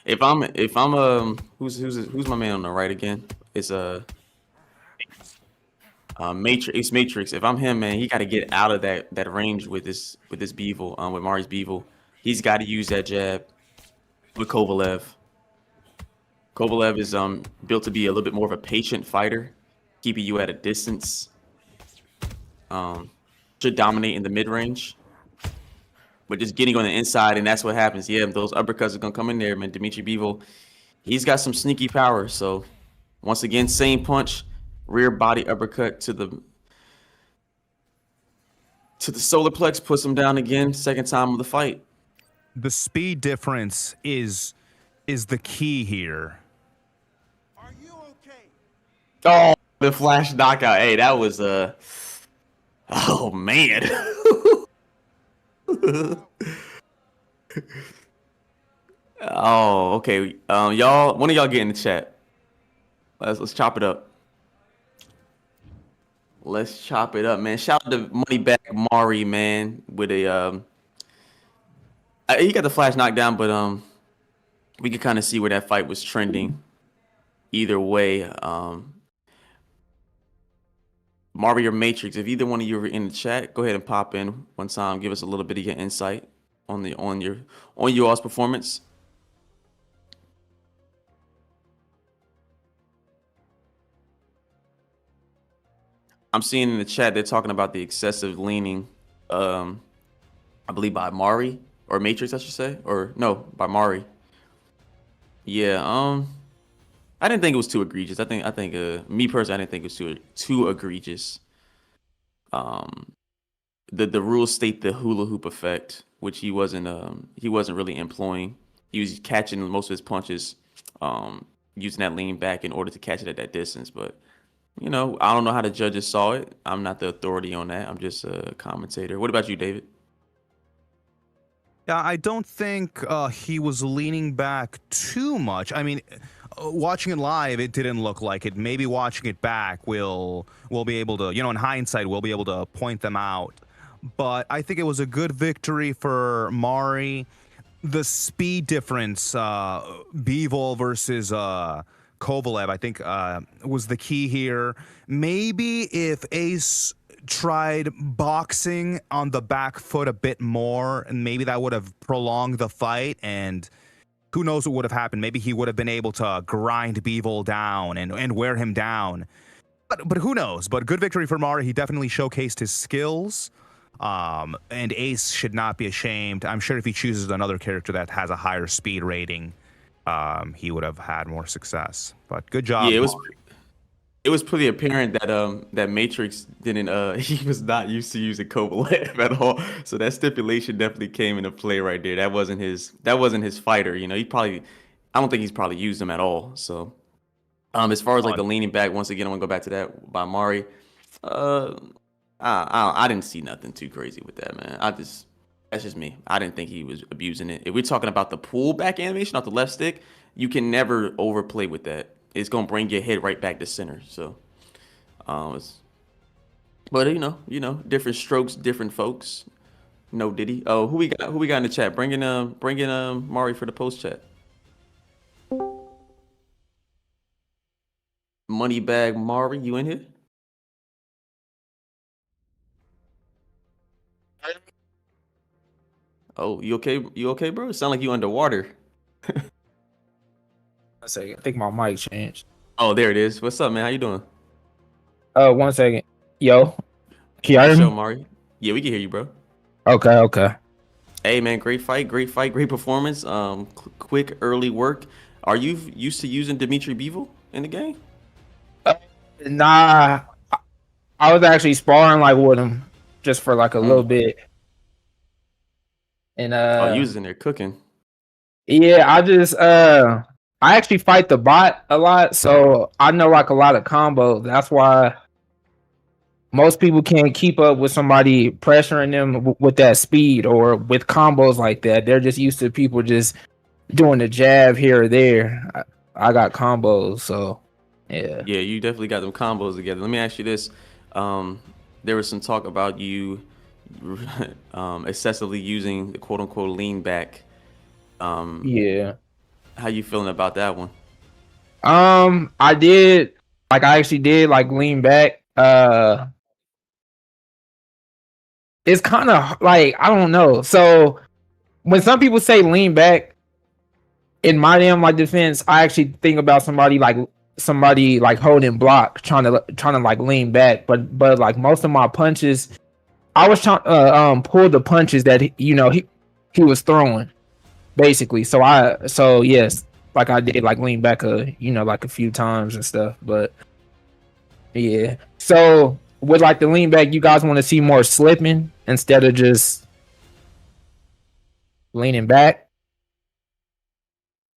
if I'm who's my man on the right again? It's Matrix. If I'm him, man, he got to get out of that range with this Beevil, with Mari's Beevil. He's got to use that jab with Kovalev. Kovalev is built to be a little bit more of a patient fighter, keeping you at a distance. Should dominate in the mid range, but just getting on the inside, and that's what happens. Yeah, those uppercuts are gonna come in there, man. Dimitri Bivol, he's got some sneaky power. So once again, same punch. Rear body uppercut to the solar plex, puts him down again. Second time of the fight. The speed difference is the key here. Are you okay? Oh, the flash knockout. Hey, that was oh man. Oh, okay. Y'all, one of y'all get in the chat. Let's chop it up. Let's chop it up, man. Shout out to Money Back Mari, man, with a he got the flash knockdown, but we could kind of see where that fight was trending. Either way, Mari or Matrix, if either one of you are in the chat, go ahead and pop in one time. Give us a little bit of your insight on your all's performance. I'm seeing in the chat they're talking about the excessive leaning, I believe by Mari or Matrix, I should say, or no, by Mari. Yeah, I didn't think it was too egregious. I think me personally, I didn't think it was too egregious. The rules state the hula hoop effect, which he wasn't really employing. He was catching most of his punches, using that lean back in order to catch it at that distance, but. You know, I don't know how the judges saw it. I'm not the authority on that. I'm just a commentator. What about you, David? Yeah, I don't think he was leaning back too much. I mean, watching it live, it didn't look like it. Maybe watching it back, we'll be able to, in hindsight, we'll be able to point them out. But I think it was a good victory for Mari. The speed difference, Bivol versus Kovalev, I think was the key here. Maybe if Ace tried boxing on the back foot a bit more, and maybe that would have prolonged the fight, and who knows what would have happened. Maybe he would have been able to grind Bivol down and wear him down. But who knows? But good victory for Mari. He definitely showcased his skills. And Ace should not be ashamed. I'm sure if he chooses another character that has a higher speed rating, he would have had more success. But good job. Yeah, it was pretty apparent that that Matrix didn't he was not used to using Kovalev at all. So that stipulation definitely came into play right there. That wasn't his fighter. You know, I don't think he's probably used him at all. So as far as like the leaning back, once again, I'm gonna go back to that by Mari. I didn't see nothing too crazy with that, man. That's just me. I didn't think he was abusing it. If we're talking about the pull back animation off the left stick, you can never overplay with that. It's gonna bring your head right back to center. So, but you know, different strokes, different folks. No Diddy. Oh, who we got? Who we got in the chat? Bring in Mari for the post chat. Moneybag Mari, you in here? Oh, you okay? You okay, bro? Sound like you underwater. One second. I think my mic changed. Oh, there it is. What's up, man? How you doing? 1 second. Yo. Can you hear Show me? Mari. Yeah, we can hear you, bro. Okay. Hey, man, great fight, great performance. Quick early work. Are you used to using Dimitri Bivol in the game? Nah. I was actually sparring like with him just for like a little bit. And Oh, you was in there cooking. yeah, I actually fight the bot a lot, so I know like a lot of combos. That's why most people can't keep up with somebody pressuring them with that speed or with combos like that. They're just used to people just doing the jab here or there. I got combos, so yeah. Yeah, you definitely got them combos together. Let me ask you this. There was some talk about you excessively using the quote unquote lean back. Yeah. How you feeling about that one? I actually did like lean back. It's kind of like, I don't know. So when some people say lean back, in my damn like defense, I actually think about somebody like holding block, trying to like lean back. But like most of my punches, I was trying pull the punches that he was throwing, basically. So yes, like I did like lean back like a few times and stuff. But yeah. So with like the lean back, you guys want to see more slipping instead of just leaning back?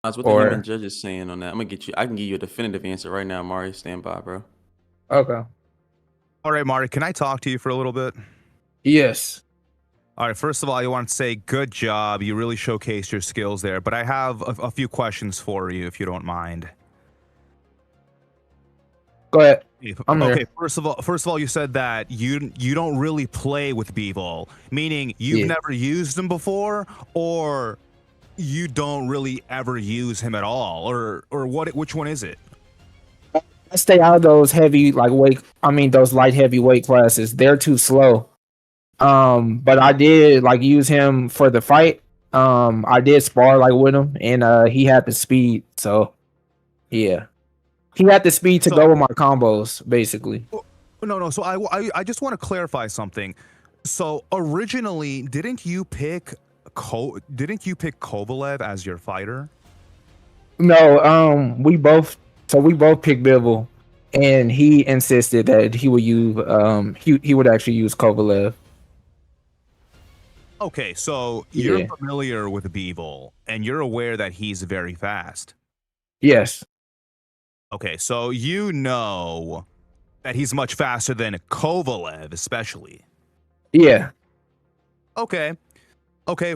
That's what the human judge is saying on that. I can give you a definitive answer right now, Mari. Stand by, bro. Okay. All right, Mari, can I talk to you for a little bit? Yes. All right, first of all, I want to say good job. You really showcased your skills there, but I have a few questions for you, if you don't mind. Go ahead. Okay, here. first of all, you said that you don't really play with Bivol, meaning you've never used him before, or you don't really ever use him at all, or what? Which one is it? I stay out of those those light heavyweight classes. They're too slow. But I did like use him for the fight. I did spar like with him, and he had the speed. So yeah, he had the speed to go with my combos, basically. No. So I just want to clarify something. So originally, didn't you pick Kovalev as your fighter? No, we both picked Bivol, and he insisted that he would use he would actually use Kovalev. Okay, so you're familiar with Bivol, and you're aware that he's very fast. Yes. Okay, so you know that he's much faster than Kovalev, especially. Yeah. Okay,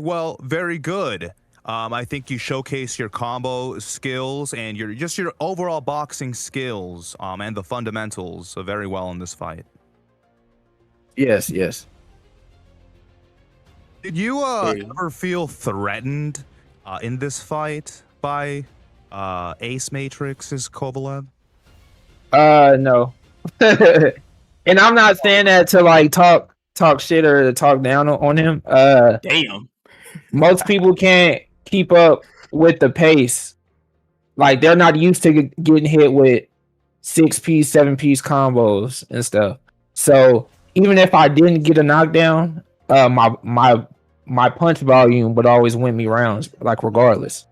well, very good. I think you showcase your combo skills and your overall boxing skills and the fundamentals very well in this fight. Yes. Did you ever feel threatened in this fight by Ace Matrix's Kovalev? No. And I'm not saying that to like talk shit or to talk down on him. Damn. Most people can't keep up with the pace. Like they're not used to getting hit with 6-piece, 7-piece combos and stuff. So even if I didn't get a knockdown, my punch volume would always win me rounds, like regardless.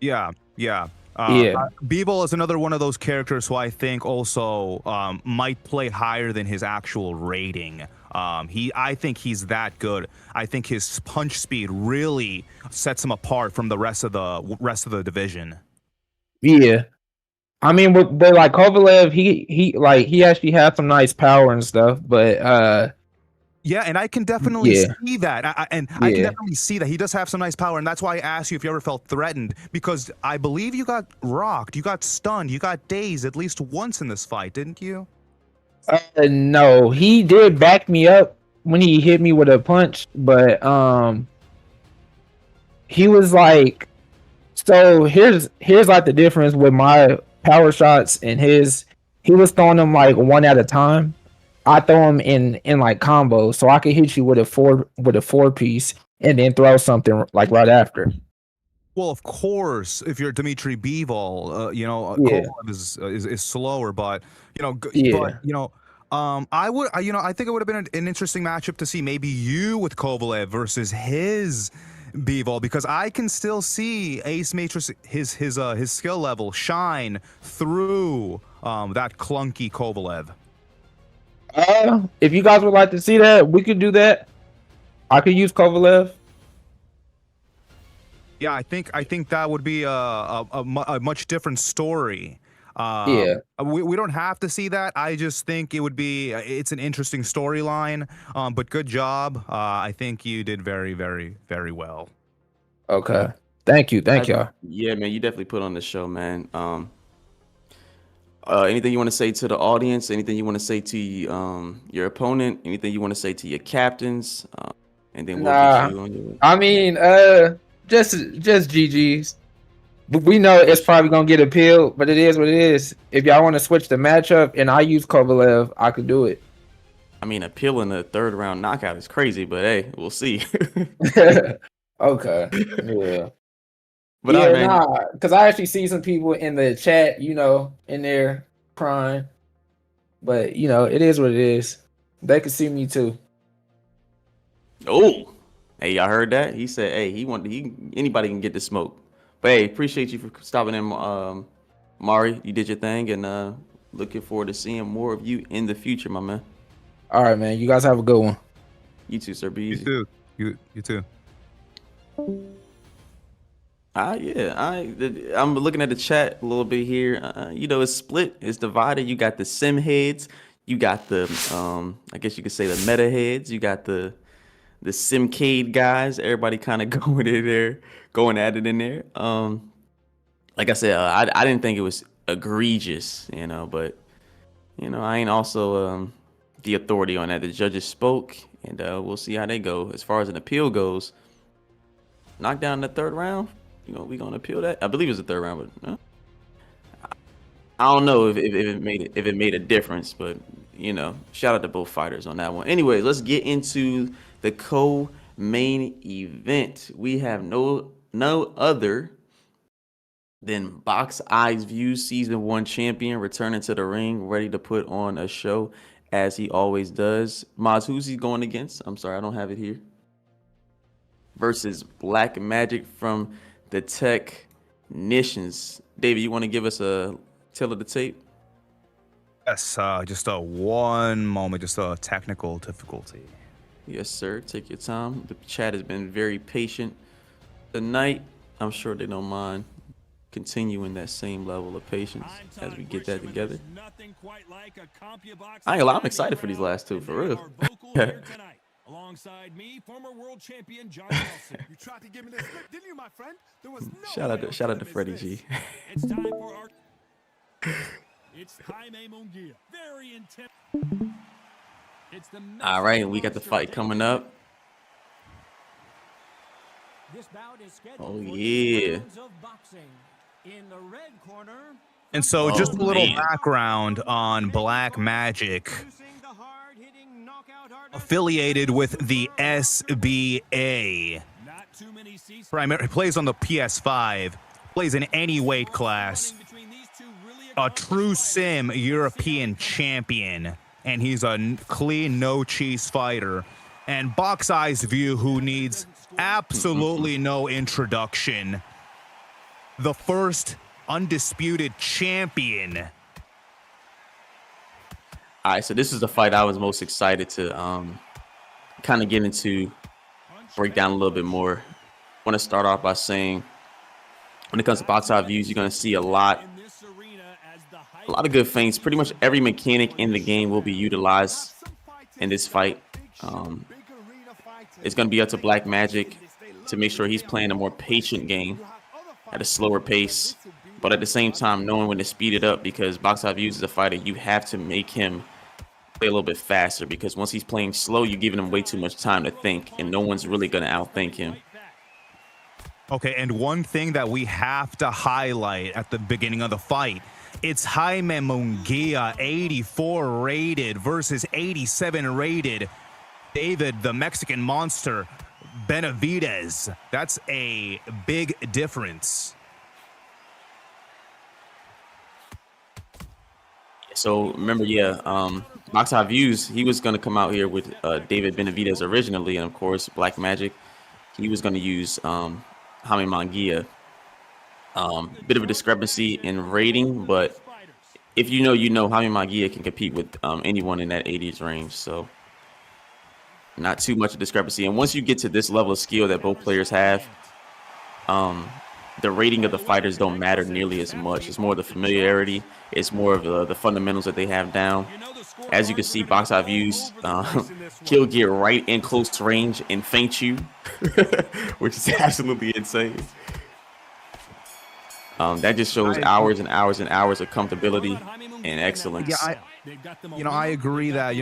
Yeah, yeah. Yeah. Bivol is another one of those characters who I think also might play higher than his actual rating. I think he's that good. I think his punch speed really sets him apart from the rest of the division. Yeah. I mean, but like Kovalev, he actually had some nice power and stuff, but Yeah, and I can definitely yeah, see that. I can yeah. definitely see that he does have some nice power, and that's why I asked you if you ever felt threatened, because I believe you got rocked, you got stunned, you got dazed at least once in this fight, didn't you? No, he did back me up when he hit me with a punch, but he was like, so here's like the difference with my power shots and his. He was throwing them like one at a time. I throw them in like combos, so I could hit you with a four piece and then throw something like right after. Well, of course, if you're Dmitry Bivol, Yeah, Kovalev is slower, but yeah. I think it would have been an interesting matchup to see maybe you with Kovalev versus his Bivol, because I can still see Ace Matrix his skill level shine through that clunky Kovalev. If you guys would like to see that, we could do that. I could use Kovalev. Yeah, I think that would be a much different story. Yeah. We don't have to see that. I just think it's an interesting storyline. But good job. I think you did very, very, very well. Okay. Thank you. Thank y'all. Yeah, man, you definitely put on the show, man. Anything you want to say to the audience? Anything you want to say to your opponent? Anything you want to say to your captains? And then we'll get you on your way. I mean, just GG's. But we know it's probably gonna get appealed, but it is what it is. If y'all want to switch the matchup and I use Kovalev, I could do it. I mean, appealing a third round knockout is crazy, but hey, we'll see. Okay. Yeah. But yeah, all right, man. nah, because I actually see some people in the chat, in there crying. But it is what it is. They can see me too. Oh, hey, y'all heard that? He said, hey, anybody can get the smoke. But hey, appreciate you for stopping in, Mari. You did your thing, and looking forward to seeing more of you in the future, my man. All right, man. You guys have a good one. You too, sir. Be easy. You too. I'm looking at the chat a little bit here. It's split, it's divided. You got the sim heads, you got the I guess you could say the meta heads, you got the simcade guys. Everybody kind of going at it in there. Like I said, I didn't think it was egregious, but I ain't also the authority on that. The judges spoke, and we'll see how they go. As far as an appeal goes, knockdown in the third round. We gonna appeal that. I believe it was the third round, but I don't know if it made a difference. But shout out to both fighters on that one. Anyway, let's get into the co-main event. We have no other than Box Eyes View Season 1 champion returning to the ring, ready to put on a show as he always does. Maz, who's he going against? I'm sorry, I don't have it here. Versus Black Magic from the Technicians. David, you want to give us a tale of the tape? Yes, just one moment, just a technical difficulty. Yes, sir. Take your time. The chat has been very patient tonight. I'm sure they don't mind continuing that same level of patience as we get that together. I ain't gonna lie, I'm excited for these last two, for real. Alongside me, former world champion John Nelson. You tried to give me the script, didn't you, my friend? There was no shout out to Freddie G. It's time for our It's Jaime Munguia. Very intense. It's the all right, we got the fight coming up. This bout is oh yeah. In the red corner. And so just a little background on Black Magic. Affiliated with the SBA. Primarily plays on the PS5, plays in any weight class. A true sim European champion, and he's a clean no cheese fighter. And Box Eyes View, who needs absolutely no introduction, the first undisputed champion. All right, so this is the fight I was most excited to kind of get into, break down a little bit more. I want to start off by saying, when it comes to box out views, you're going to see a lot of good feints. Pretty much every mechanic in the game will be utilized in this fight. It's going to be up to Black Magic to make sure he's playing a more patient game at a slower pace, but at the same time knowing when to speed it up, because box out views is a fighter you have to make him play a little bit faster, because once he's playing slow, you're giving him way too much time to think, and no one's really going to outthink him. Okay, and one thing that we have to highlight at the beginning of the fight, it's Jaime Munguia, 84 rated versus 87 rated David, the Mexican monster, Benavidez. That's a big difference. So remember, box out views, he was going to come out here with David Benavidez originally, and of course Black Magic, he was going to use Jaime Munguia. Bit of a discrepancy in rating, but if you know, Jaime Munguia can compete with anyone in that 80s range, so not too much of discrepancy. And once you get to this level of skill that both players have, the rating of the fighters don't matter nearly as much. It's more the familiarity. It's more of the fundamentals that they have down. As you can see, box out views, he'll get right in close range and feint you, which is absolutely insane. That just shows hours and hours and hours of comfortability and excellence. Yeah, I agree that,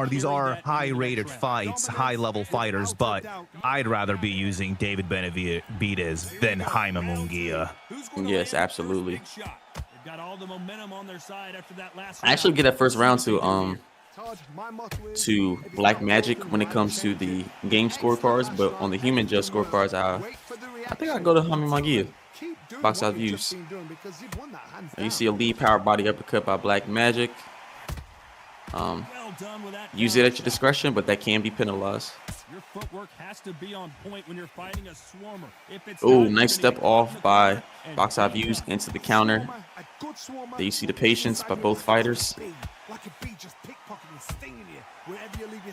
these are high-rated fights, high-level fighters, but I'd rather be using David Benavidez than Jaime Munguia. Yes, absolutely. I actually get that first round to Black Magic when it comes to the game scorecards, but on the human judge scorecards, I think I go to Jaime Munguia. Box out views. You see a lead power body uppercut by Black Magic. Use it at your discretion, but that can be penalized. Oh, nice step off by box out views into the counter. There you see the patience by both fighters.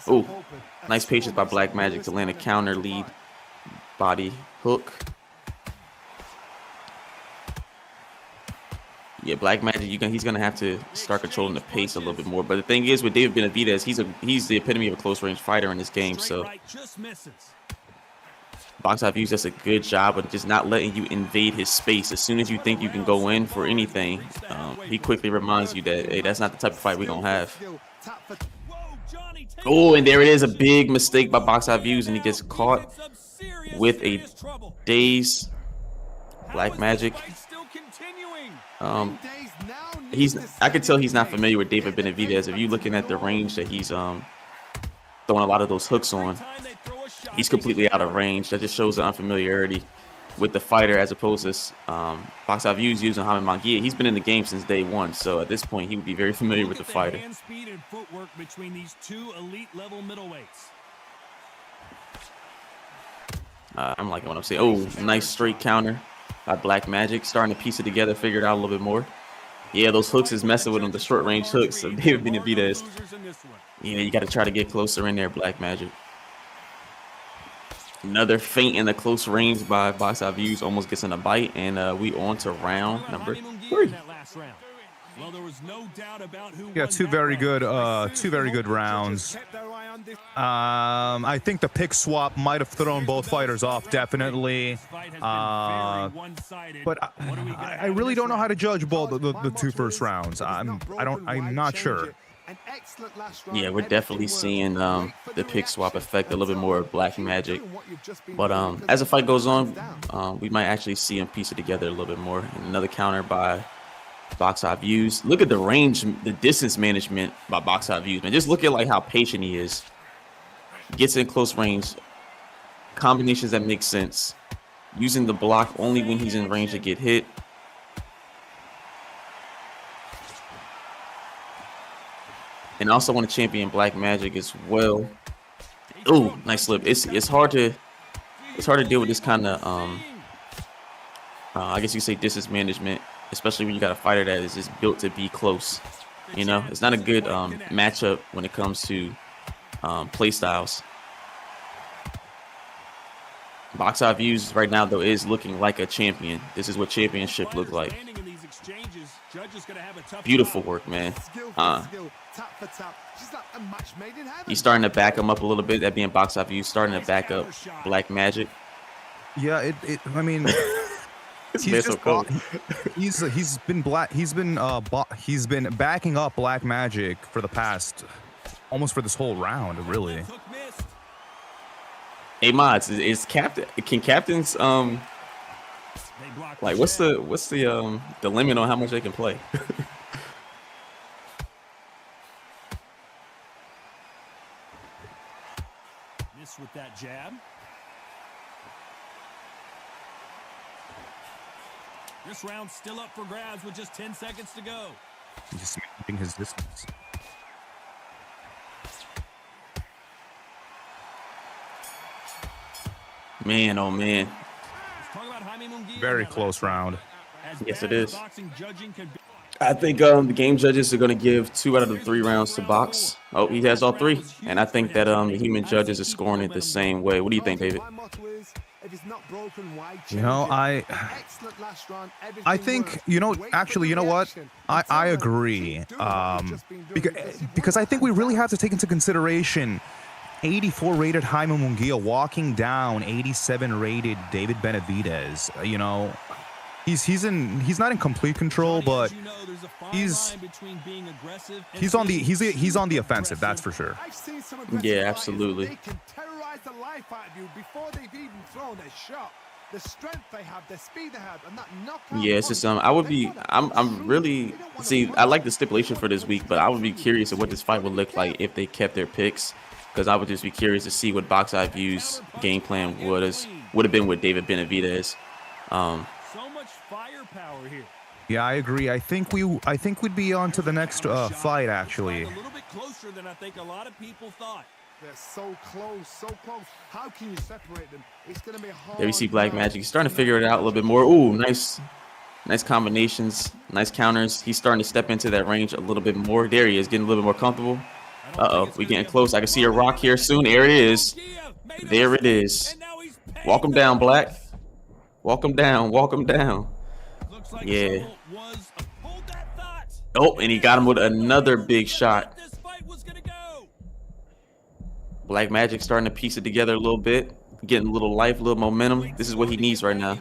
Oh, nice patience by Black Magic to land a counter lead body hook. Yeah, Black Magic, he's gonna have to start controlling the pace a little bit more. But the thing is, with David Benavidez, he's the epitome of a close range fighter in this game. So box out views does a good job of just not letting you invade his space. As soon as you think you can go in for anything, he quickly reminds you that, hey, that's not the type of fight we're gonna have. Oh, and there it is, a big mistake by box out views, and he gets caught with a dazed Black Magic. I could tell he's not familiar with David Benavidez. If you're looking at the range that he's throwing a lot of those hooks on, he's completely out of range. That just shows the unfamiliarity with the fighter, as opposed to box out views using Jaime Munguia. He's been in the game since day one, so at this point he would be very familiar with the fighter. I'm liking what I'm saying. Oh, nice straight counter by Black Magic, starting to piece it together, figure it out a little bit more. Yeah, those hooks is messing with him, the short range hooks of David Benavidez. Yeah, you got to try to get closer in there, Black Magic. Another feint in the close range by box out views, almost gets in a bite, and we on to round number 3. Yeah, two very good rounds. I think the pick swap might have thrown both fighters off, definitely. But I really don't know how to judge both the two first rounds. I'm not sure. Yeah, we're definitely seeing the pick swap affect a little bit more of Black Magic. But as the fight goes on, we might actually see him piece it together a little bit more. And another counter by box out views. Look at the range, the distance management by box out views, man. Just look at how patient he is. Gets in close range, combinations that make sense, using the block only when he's in range to get hit. And I also want to champion Black Magic as well. Oh, nice slip. It's hard to deal with this kind of I guess you could say distance management, especially when you got a fighter that is just built to be close. You know, it's not a good matchup when it comes to play styles. Box Eye Views right now, though, is looking like a champion. This is what championship look like. Beautiful work, man. He's starting to back him up a little bit. That being Box Eye Views, starting to back up Black Magic. Yeah, I mean, This man's so cold. he's been backing up Black Magic for the past, almost for this whole round, really. Hey mods, can captains like what's the limit on how much they can play? Miss with that jab. This round's still up for grabs with just 10 seconds to go. He's just managing his distance. Man, oh man. Very close round. Yes, it is. I think the game judges are going to give 2 out of the 3 rounds to Box. Oh, he has all 3. And I think that the human judges are scoring it the same way. What do you think, David? You know, I think, you know, actually, you know what? I agree. Because I think we really have to take into consideration 84 rated Jaime Munguia walking down 87 rated David Benavidez. You know, he's not in complete control, but he's on the offensive, that's for sure. Yeah, absolutely. They can terrorize the life out of you before they've even thrown a shot. The strength they have, the speed they have, and that knockout. Yeah, it's just I'm really I like the stipulation for this week, but I would be curious of what this fight would look like if they kept their picks, because I would just be curious to see what Box Eye Views game plan would have been with David Benavidez. So much firepower here. Yeah, I agree. I think we'd be on to the next fight, actually. A little bit closer than I think a lot of people thought. They're so close, so close. How can you separate them? It's going to be hard. There we see Black Magic. He's starting to figure it out a little bit more. Ooh, nice combinations, nice counters. He's starting to step into that range a little bit more. There he is, getting a little bit more comfortable. We getting close. I can see a rock here soon. There it is. There it is. Walk him down, Black. Walk him down. Walk him down. Yeah. Oh, and he got him with another big shot. Black Magic starting to piece it together a little bit, getting a little life, a little momentum. This is what he needs right now.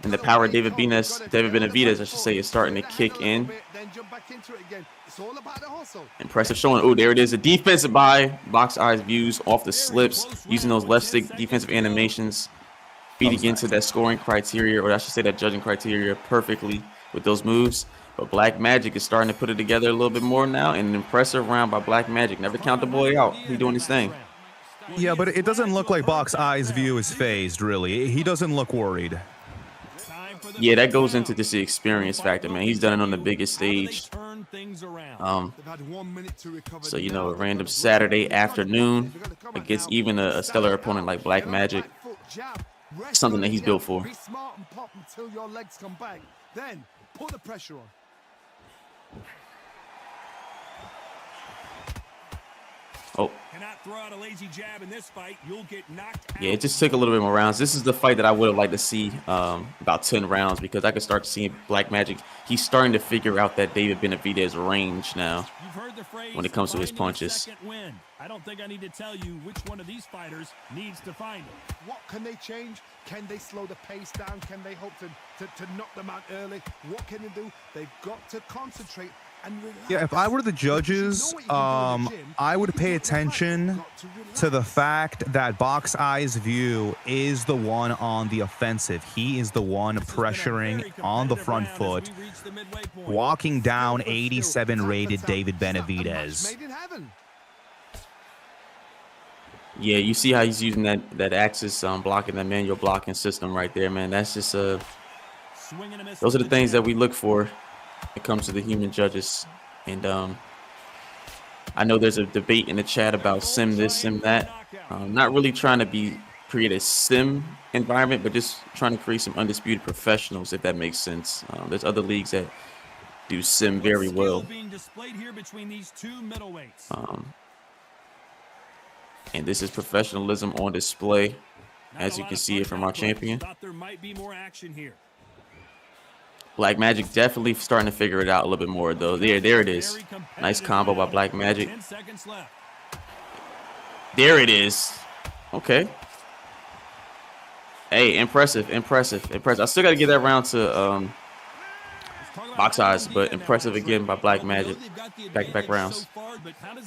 And the power of David Benavidez, I should say, is starting to kick in. Impressive showing. Oh, there it is. The defensive by Box Eyes Views off the slips, using those left stick defensive animations, feeding into that scoring criteria, or I should say that judging criteria perfectly with those moves. But Black Magic is starting to put it together a little bit more now, and an impressive round by Black Magic. Never count the boy out. He's doing his thing. Yeah, but it doesn't look like Box Eyes View is phased, really. He doesn't look worried. Yeah, that goes into just the experience factor, man. He's done it on the biggest stage. So, you know, a random Saturday afternoon against even a stellar opponent like Black Magic. Something that he's built for. Be smart and pop until your legs come back. Then put the pressure on. Oh. Cannot throw out a lazy jab in this fight. You'll get knocked out. Yeah, it just took a little bit more rounds. This is the fight that I would have liked to see about 10 rounds, because I could start seeing Black Magic. He's starting to figure out that David Benavidez range now when it comes to his punches. I don't think I need to tell you which one of these fighters needs to find it. What can they change? Can they slow the pace down? Can they hope to knock them out early? What can they do? They've got to concentrate and relax. Yeah, if I were the judges, I would pay attention to the fact that Box Eyes View is the one on the offensive. He is the one pressuring on the front foot, walking down 87 rated David Benavidez. Yeah, you see how he's using that axis blocking, that manual blocking system right there, man. That's just those are the things that we look for when it comes to the human judges. And I know there's a debate in the chat about sim this, sim that. Not really trying to be create a sim environment, but just trying to create some undisputed professionals, if that makes sense. There's other leagues that do sim very well. Being displayed here between these two middleweights. And this is professionalism on display, Not as a you lot can of see it from our punch outlets. champion. Thought there might be more action here. Black Magic definitely starting to figure it out a little bit more, though. There it is. Nice combo by Black Magic. 10 seconds left. There it is. Okay. Hey, impressive. I still got to get that round to Box Eyes, but impressive again by Black Magic. Back-to-back rounds.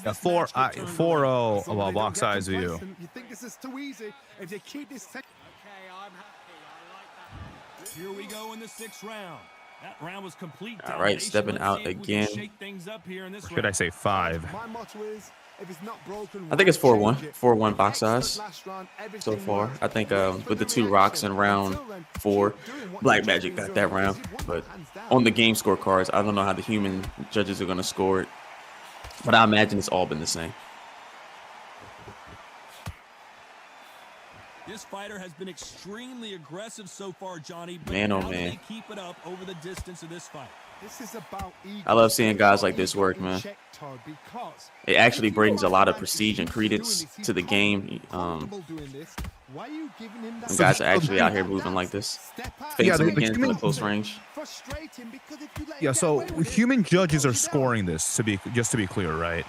Yeah, 4-0 about Box Eyes view. You think this is too easy? If they keep this. Okay, I'm happy. I like that. Here we go in the 6th round. That round was complete. All right, stepping out again. Should I say 5? My motto is, if it's not broken, I think it's 4-1. change it. 4-1 Box Eyes Last round, so everything far. works. I think Wait with the for 2 rocks in reaction. round Until then, 4, keep doing what Black you do. Magic got that round. But Hands down. on the game scorecards, I don't know how the human judges are going to score it. But I imagine it's all been the same. This fighter has been extremely aggressive so far, Johnny. But Man, oh how do man. they keep it up over the distance of this fight? This is about ego. I love seeing guys like this work, man. Check, Todd, because It actually if you brings a are lot of man, prestige and he's credence doing this, to the he's game. comfortable doing this. Why are you giving him that When guys are actually out here That's moving like this. step out. Face Yeah, him the again from the human- close range. Frustrating because if you let him Yeah, get so away with it, human judges he are puts you down. scoring this, just to be clear, right?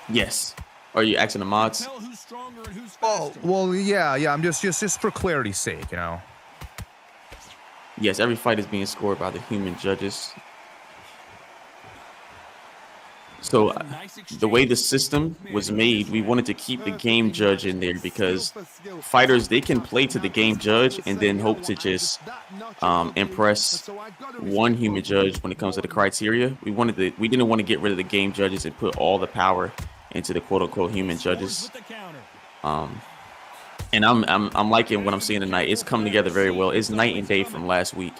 Yes. Are you asking the mods? Tell who's stronger and who's Oh, faster. well, yeah, I'm just for clarity's sake, you know. Yes, every fight is being scored by the human judges. So the way the system was made, we wanted to keep the game judge in there because fighters, they can play to the game judge and then hope to just impress one human judge when it comes to the criteria. We didn't want to get rid of the game judges and put all the power into the quote-unquote human judges. With the counter. And I'm liking what I'm seeing tonight. It's come together very well. It's night and day from last week.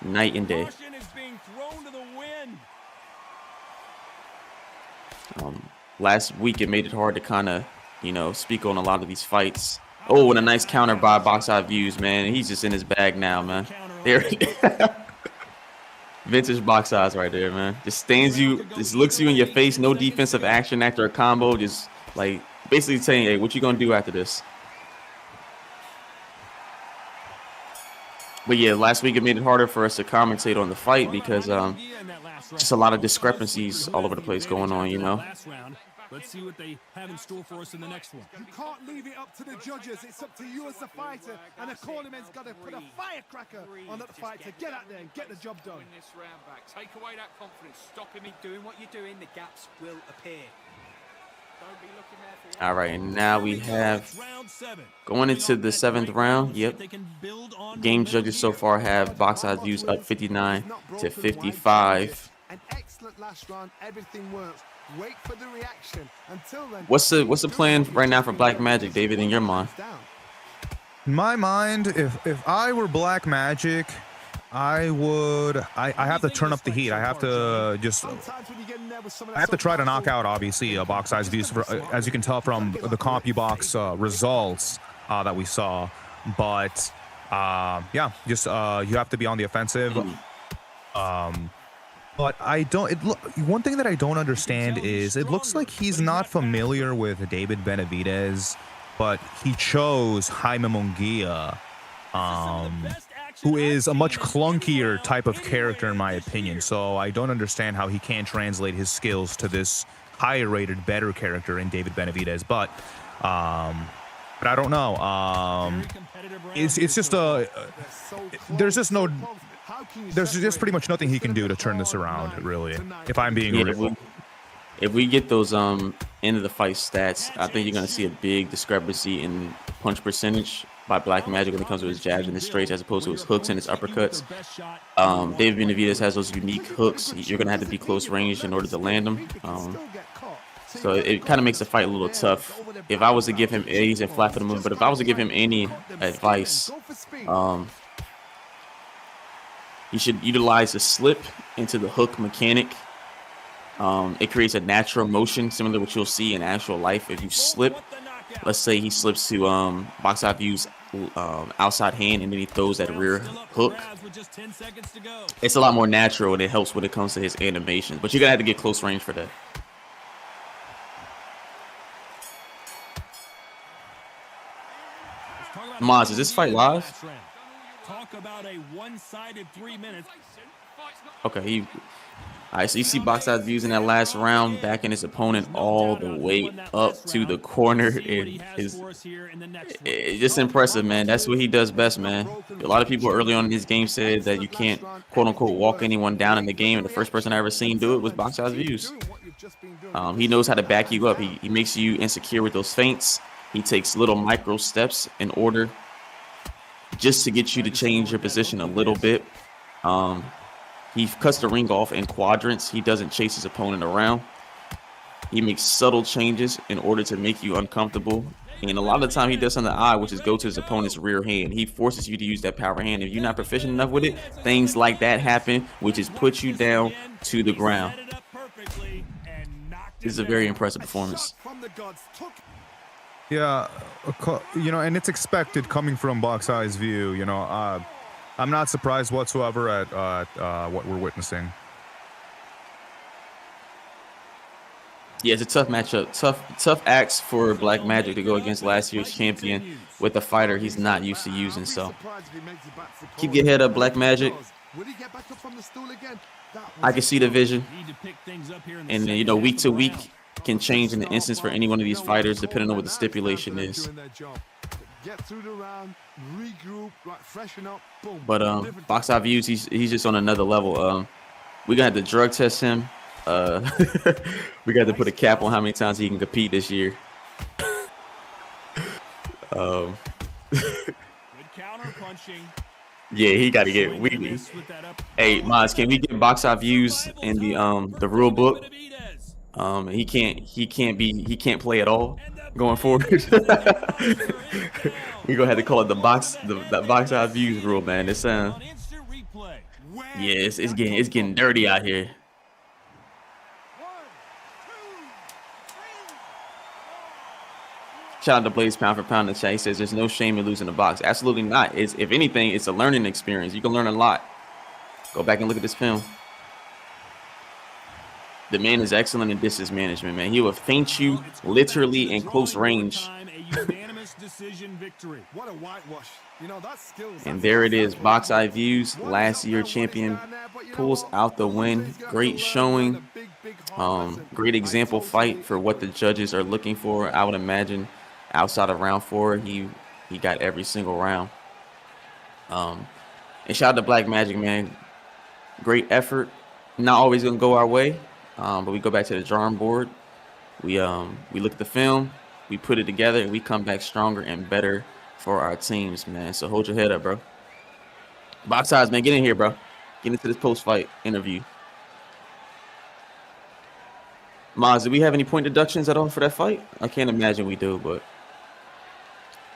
Night and day. Caution is being thrown to the wind. Last week it made it hard to kind of, speak on a lot of these fights. Oh, and a nice counter by Box Eye Views, man. He's just in his bag now, man. There he Vintage Box Eyes right there, man. Just stands you, just looks you in your face, no defensive action after a combo, just like basically saying, hey, what you gonna do after this? But yeah, last week it made it harder for us to commentate on the fight because just a lot of discrepancies all over the place going on, Let's see what they have in store for us in the next one. You can't leave it up to the judges. It's up to you as the fighter. And the cornerman's got to put a firecracker on that fight to get out there and get the job done. Win this round back. Take away that confidence. Stop him in doing what you're doing. The gaps will appear. Don't be looking there for All right, and now we have Round 7. going into the 7th round. Yep. Game judges so far have Box Eye Views up 59 to 55. An excellent last round. Everything works. Wait for the reaction. Until then, What's the plan right now for Black Magic, David, in your mind? In my mind, if I were Black Magic, I have to turn up the heat. I have to try to knock out, obviously, Box Eyes Views, as you can tell from the CompuBox results that we saw. But yeah, just you have to be on the offensive. But one thing that I don't understand is it looks like he's not familiar with David Benavidez, but he chose Jaime Munguia, who is a much clunkier type of character in my opinion. So I don't understand how he can't translate his skills to this higher rated, better character in David Benavidez. But I don't know. It's just there's just pretty much nothing he can do to turn this around, really. If I'm being real. If we get those end of the fight stats, I think you're gonna see a big discrepancy in punch percentage by Black Magic when it comes to his jabs and his straights as opposed to his hooks and his uppercuts. David Benavidez has those unique hooks. You're gonna have to be close range in order to land them. So it kind of makes the fight a little tough. If I was to give him, he's in flat for the move, but if I was to give him any advice, you should utilize the slip into the hook mechanic. It creates a natural motion similar to what you'll see in actual life. If you slip, let's say he slips to Box Eye View's outside hand and then he throws that rear hook. It's a lot more natural and it helps when it comes to his animation. But you're gonna have to get close range for that. Maz, is this fight live? Talk about a one-sided 3 minutes. Okay, all right, so you see Box Eye Views in that last round, backing his opponent all the way up to the corner. It's just impressive, man. That's what he does best, man. A lot of people early on in this game said that you can't, quote-unquote, walk anyone down in the game, and the first person I ever seen do it was Box Eye Views. He knows how to back you up. He makes you insecure with those feints. He takes little micro steps in order just to get you to change your position a little bit. He cuts the ring off in quadrants. He doesn't chase his opponent around. He makes subtle changes in order to make you uncomfortable. And a lot of the time he does on the eye, which is go to his opponent's rear hand. He forces you to use that power hand. If you're not proficient enough with it, things like that happen, which is put you down to the ground. This is a very impressive performance. Yeah, you know, and it's expected coming from Box Eye's View. You know, I'm not surprised whatsoever at what we're witnessing. Yeah, it's a tough matchup. Tough acts for Black Magic to go against last year's champion with a fighter he's not used to using. So keep your head up, Black Magic. I can see the vision. And, you know, week to week can change in the instance for any one of these fighters, depending on what the stipulation is. But Box Eye Views, he's just on another level. We got to drug test him. We got to put a cap on how many times he can compete this year. Yeah, he got to get. Hey, Maz, can we get Box Eye Views in the rule book? He can't play at all going forward. We gonna have to call it the Box Eye Views rule, man. It's yeah, it's getting dirty out here. Shout out to Blaze Pound for Pound in the chat. He says there's no shame in losing the box. Absolutely not. If anything, it's a learning experience. You can learn a lot. Go back and look at this film. The man is excellent in distance management, man. He will feint you literally in close range. And there it is. Box Eye Views, last year champion, pulls out the win. Great showing. Great example fight for what the judges are looking for. I would imagine outside of round 4, he got every single round. And shout out to Black Magic, man. Great effort. Not always gonna go our way. But we go back to the drawing board. We look at the film, we put it together, and we come back stronger and better for our teams, man. So hold your head up, bro. Box Eyes, man, get in here, bro. Get into this post-fight interview. Maz, do we have any point deductions at all for that fight? I can't imagine we do, but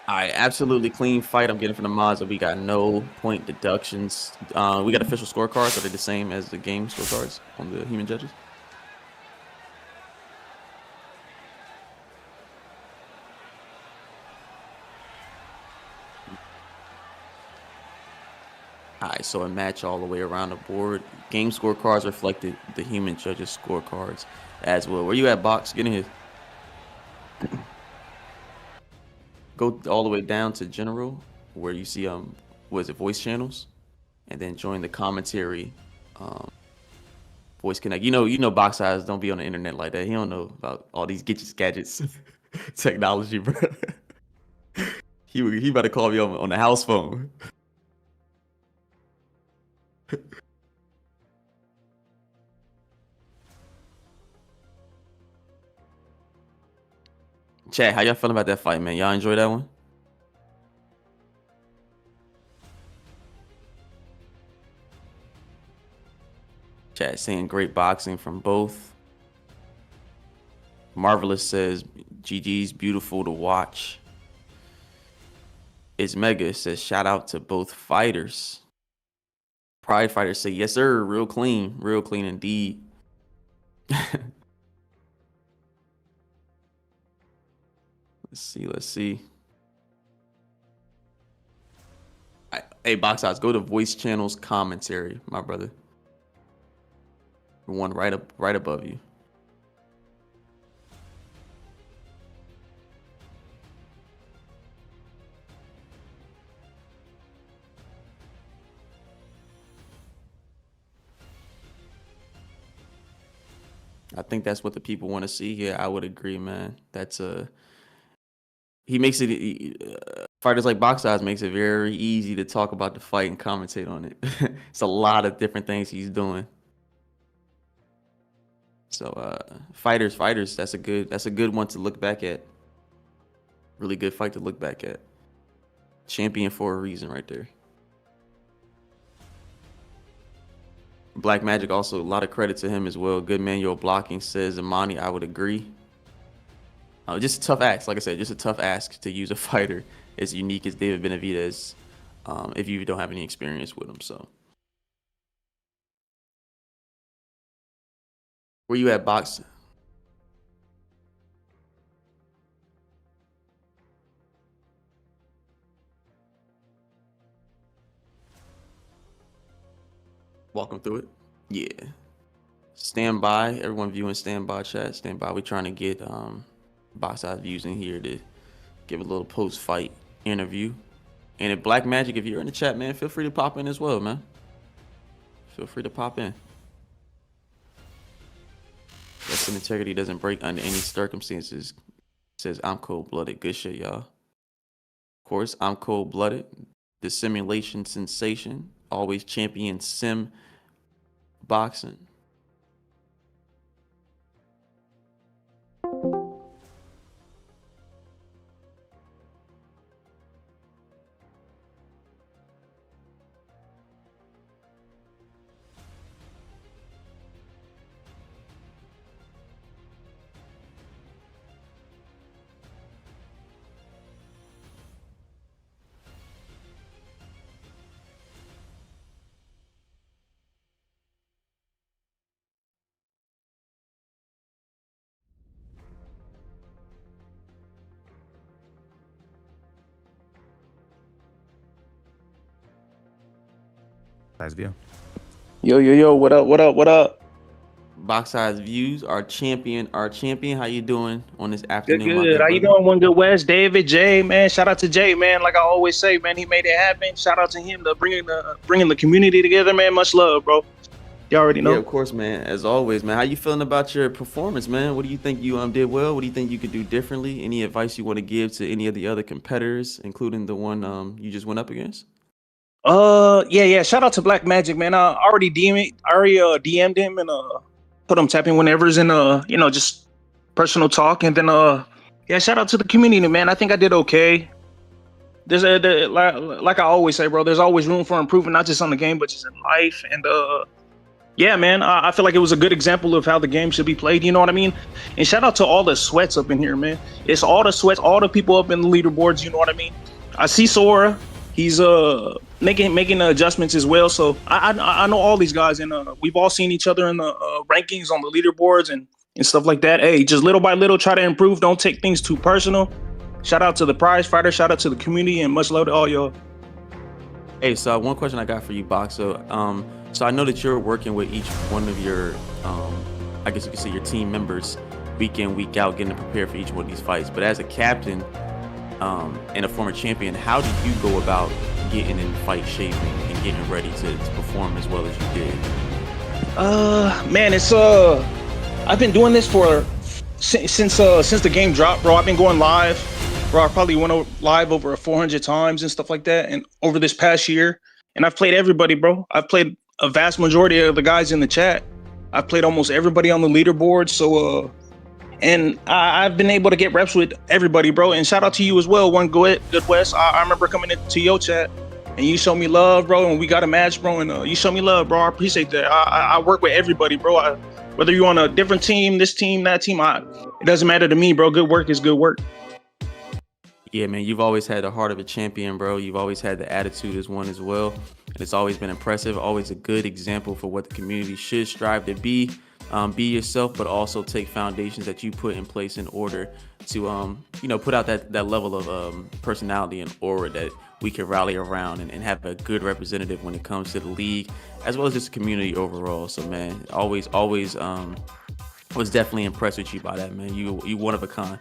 all right, absolutely clean fight. I'm getting from the Maz, but we got no point deductions. We got official scorecards. Are they the same as the game scorecards on the human judges? All right, so a match all the way around the board. Game scorecards reflected the human judges' scorecards as well. Where you at, Box? Get in here. Go all the way down to general, where you see what is it, voice channels, and then join the commentary. Voice connect. You know, Box Eyes don't be on the internet like that. He don't know about all these gadgets, technology, bro. He about to call me on the house phone. Chat, how y'all feeling about that fight, man? Y'all enjoy that one? Chat saying great boxing from both. Marvelous says GG's beautiful to watch. It's Mega. It says shout out to both fighters. Pride Fighters say yes sir, real clean indeed. Let's see. Hey, Box Odds, go to Voice Channels commentary, my brother. The one right above you. I think that's what the people want to see. Yeah, I would agree, man. That's he makes it fighters like Box Odds makes it very easy to talk about the fight and commentate on it. It's a lot of different things he's doing. So fighters, that's a good one to look back at. Really good fight to look back at. Champion for a reason right there. Black Magic also, a lot of credit to him as well. Good manual blocking, says Amani. I would agree. Just a tough ask. Like I said, just a tough ask to use a fighter as unique as David Benavidez if you don't have any experience with him. So, where you at, Box? Walk him through it. Yeah. Stand by. Everyone viewing, stand by, chat. Stand by. We're trying to get Box Odds views in here to give a little post-fight interview. And if Black Magic, if you're in the chat, man, feel free to pop in as well, man. Feel free to pop in. Wrestling integrity doesn't break under any circumstances. Says I'm cold-blooded. Good shit, y'all. Of course, I'm cold-blooded. The simulation sensation. Always champion sim boxing. Nice view. Yo, what up? Box Odds views, our champion. How you doing on this Good, afternoon? my good. How you brother? doing, One Good West? David, Jay, man. Shout out to Jay, man. Like I always say, man, he made it happen. Shout out to him to bringing the community together, man. Much love, bro. You already know. Yeah, of course, man. As always, man. How you feeling about your performance, man? What do you think you did well? What do you think you could do differently? Any advice you want to give to any of the other competitors, including the one you just went up against? Yeah. Shout out to Black Magic, man. I already DM'd him and put him tapping whenever's in just personal talk, and then yeah, shout out to the community, man. I think I did okay. There's like I always say, bro. There's always room for improvement, not just on the game, but just in life. And yeah, man, I feel like it was a good example of how the game should be played. You know what I mean? And shout out to all the sweats up in here, man. It's all the sweats, all the people up in the leaderboards. You know what I mean? I see Sora. He's making adjustments as well. So I know all these guys, and we've all seen each other in the rankings on the leaderboards and stuff like that. Hey, just little by little, try to improve. Don't take things too personal. Shout out to the prize fighter. Shout out to the community, and much love to all y'all. Hey, so one question I got for you, Box. So I know that you're working with each one of your, I guess you could say your team members, week in, week out, getting prepared for each one of these fights. But as a captain and a former champion, how did you go about getting in fight shape and getting ready to perform as well as you did? Man, it's I've been doing this since the game dropped, bro. I've been going live, bro. I probably went live over 400 times and stuff like that, and over this past year. And I've played everybody, bro. I've played a vast majority of the guys in the chat. I've played almost everybody on the leaderboard. So and I've been able to get reps with everybody, bro. And shout out to you as well, One Good West. I remember coming into your chat, and you showed me love, bro. And we got a match, bro. And you showed me love, bro. I appreciate that. I work with everybody, bro. Whether you're on a different team, this team, that team, it doesn't matter to me, bro. Good work is good work. Yeah, man, you've always had the heart of a champion, bro. You've always had the attitude as one as well. And it's always been impressive, always a good example for what the community should strive to be. be yourself, but also take foundations that you put in place in order to put out that level of personality and aura that we can rally around and have a good representative when it comes to the league, as well as just the community overall. So man, always was definitely impressed with you by that, man. You one of a kind.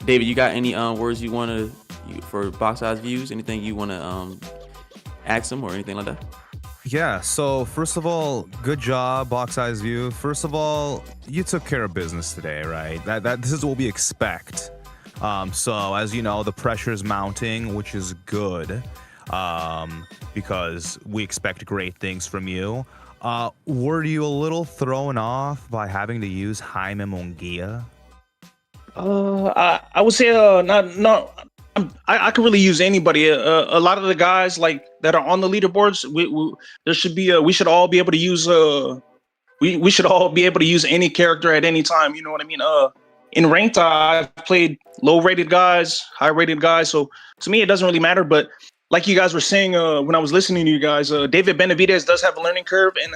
David, you got any words you want to for Box Eyes Views? Anything you want to ask them or anything like that? Yeah, so first of all, good job, Box Eyes View. First of all, you took care of business today, right? This is what we expect. So as you know, the pressure is mounting, which is good, because we expect great things from you. Were you a little thrown off by having to use Jaime Munguia? I would say not. I could really use anybody. A lot of the guys like that are on the leaderboards, we should all be able to use we should all be able to use any character at any time. You know what I mean? In ranked, I've played low-rated guys, high-rated guys. So to me, it doesn't really matter. But like you guys were saying when I was listening to you guys, David Benavidez does have a learning curve, and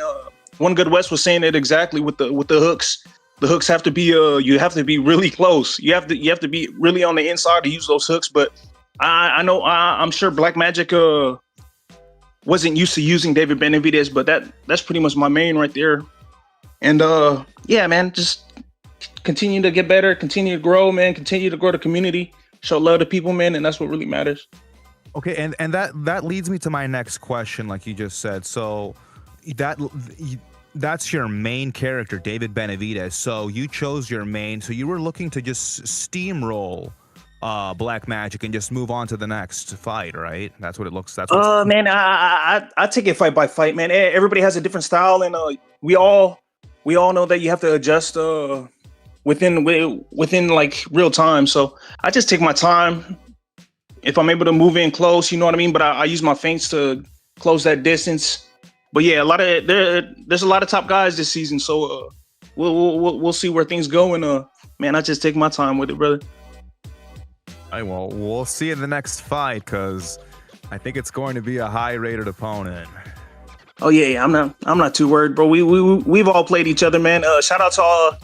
One Good West was saying it exactly with the hooks. The hooks have to be you have to be really close. You have to be really on the inside to use those hooks. But I know I'm sure Black Magic wasn't used to using David Benavidez, but that's pretty much my main right there. And yeah, man, just continue to get better, continue to grow, man, continue to grow the community, show love to people, man, and that's what really matters. Okay, and that leads me to my next question, like you just said. So that's your main character, David Benavidez. So you chose your main. So you were looking to just steamroll Black Magic and just move on to the next fight, right? That's what it looks. That's man, I take it fight by fight, man. Everybody has a different style, and we all know that you have to adjust within like real time. So I just take my time. If I'm able to move in close, you know what I mean. But I use my feints to close that distance. But yeah, there's a lot of top guys this season, so we'll see where things go. And man, I just take my time with it, brother. All right, well, we'll see in the next fight, because I think it's going to be a high-rated opponent. Oh yeah, I'm not too worried, bro. We've all played each other, man. Shout out to all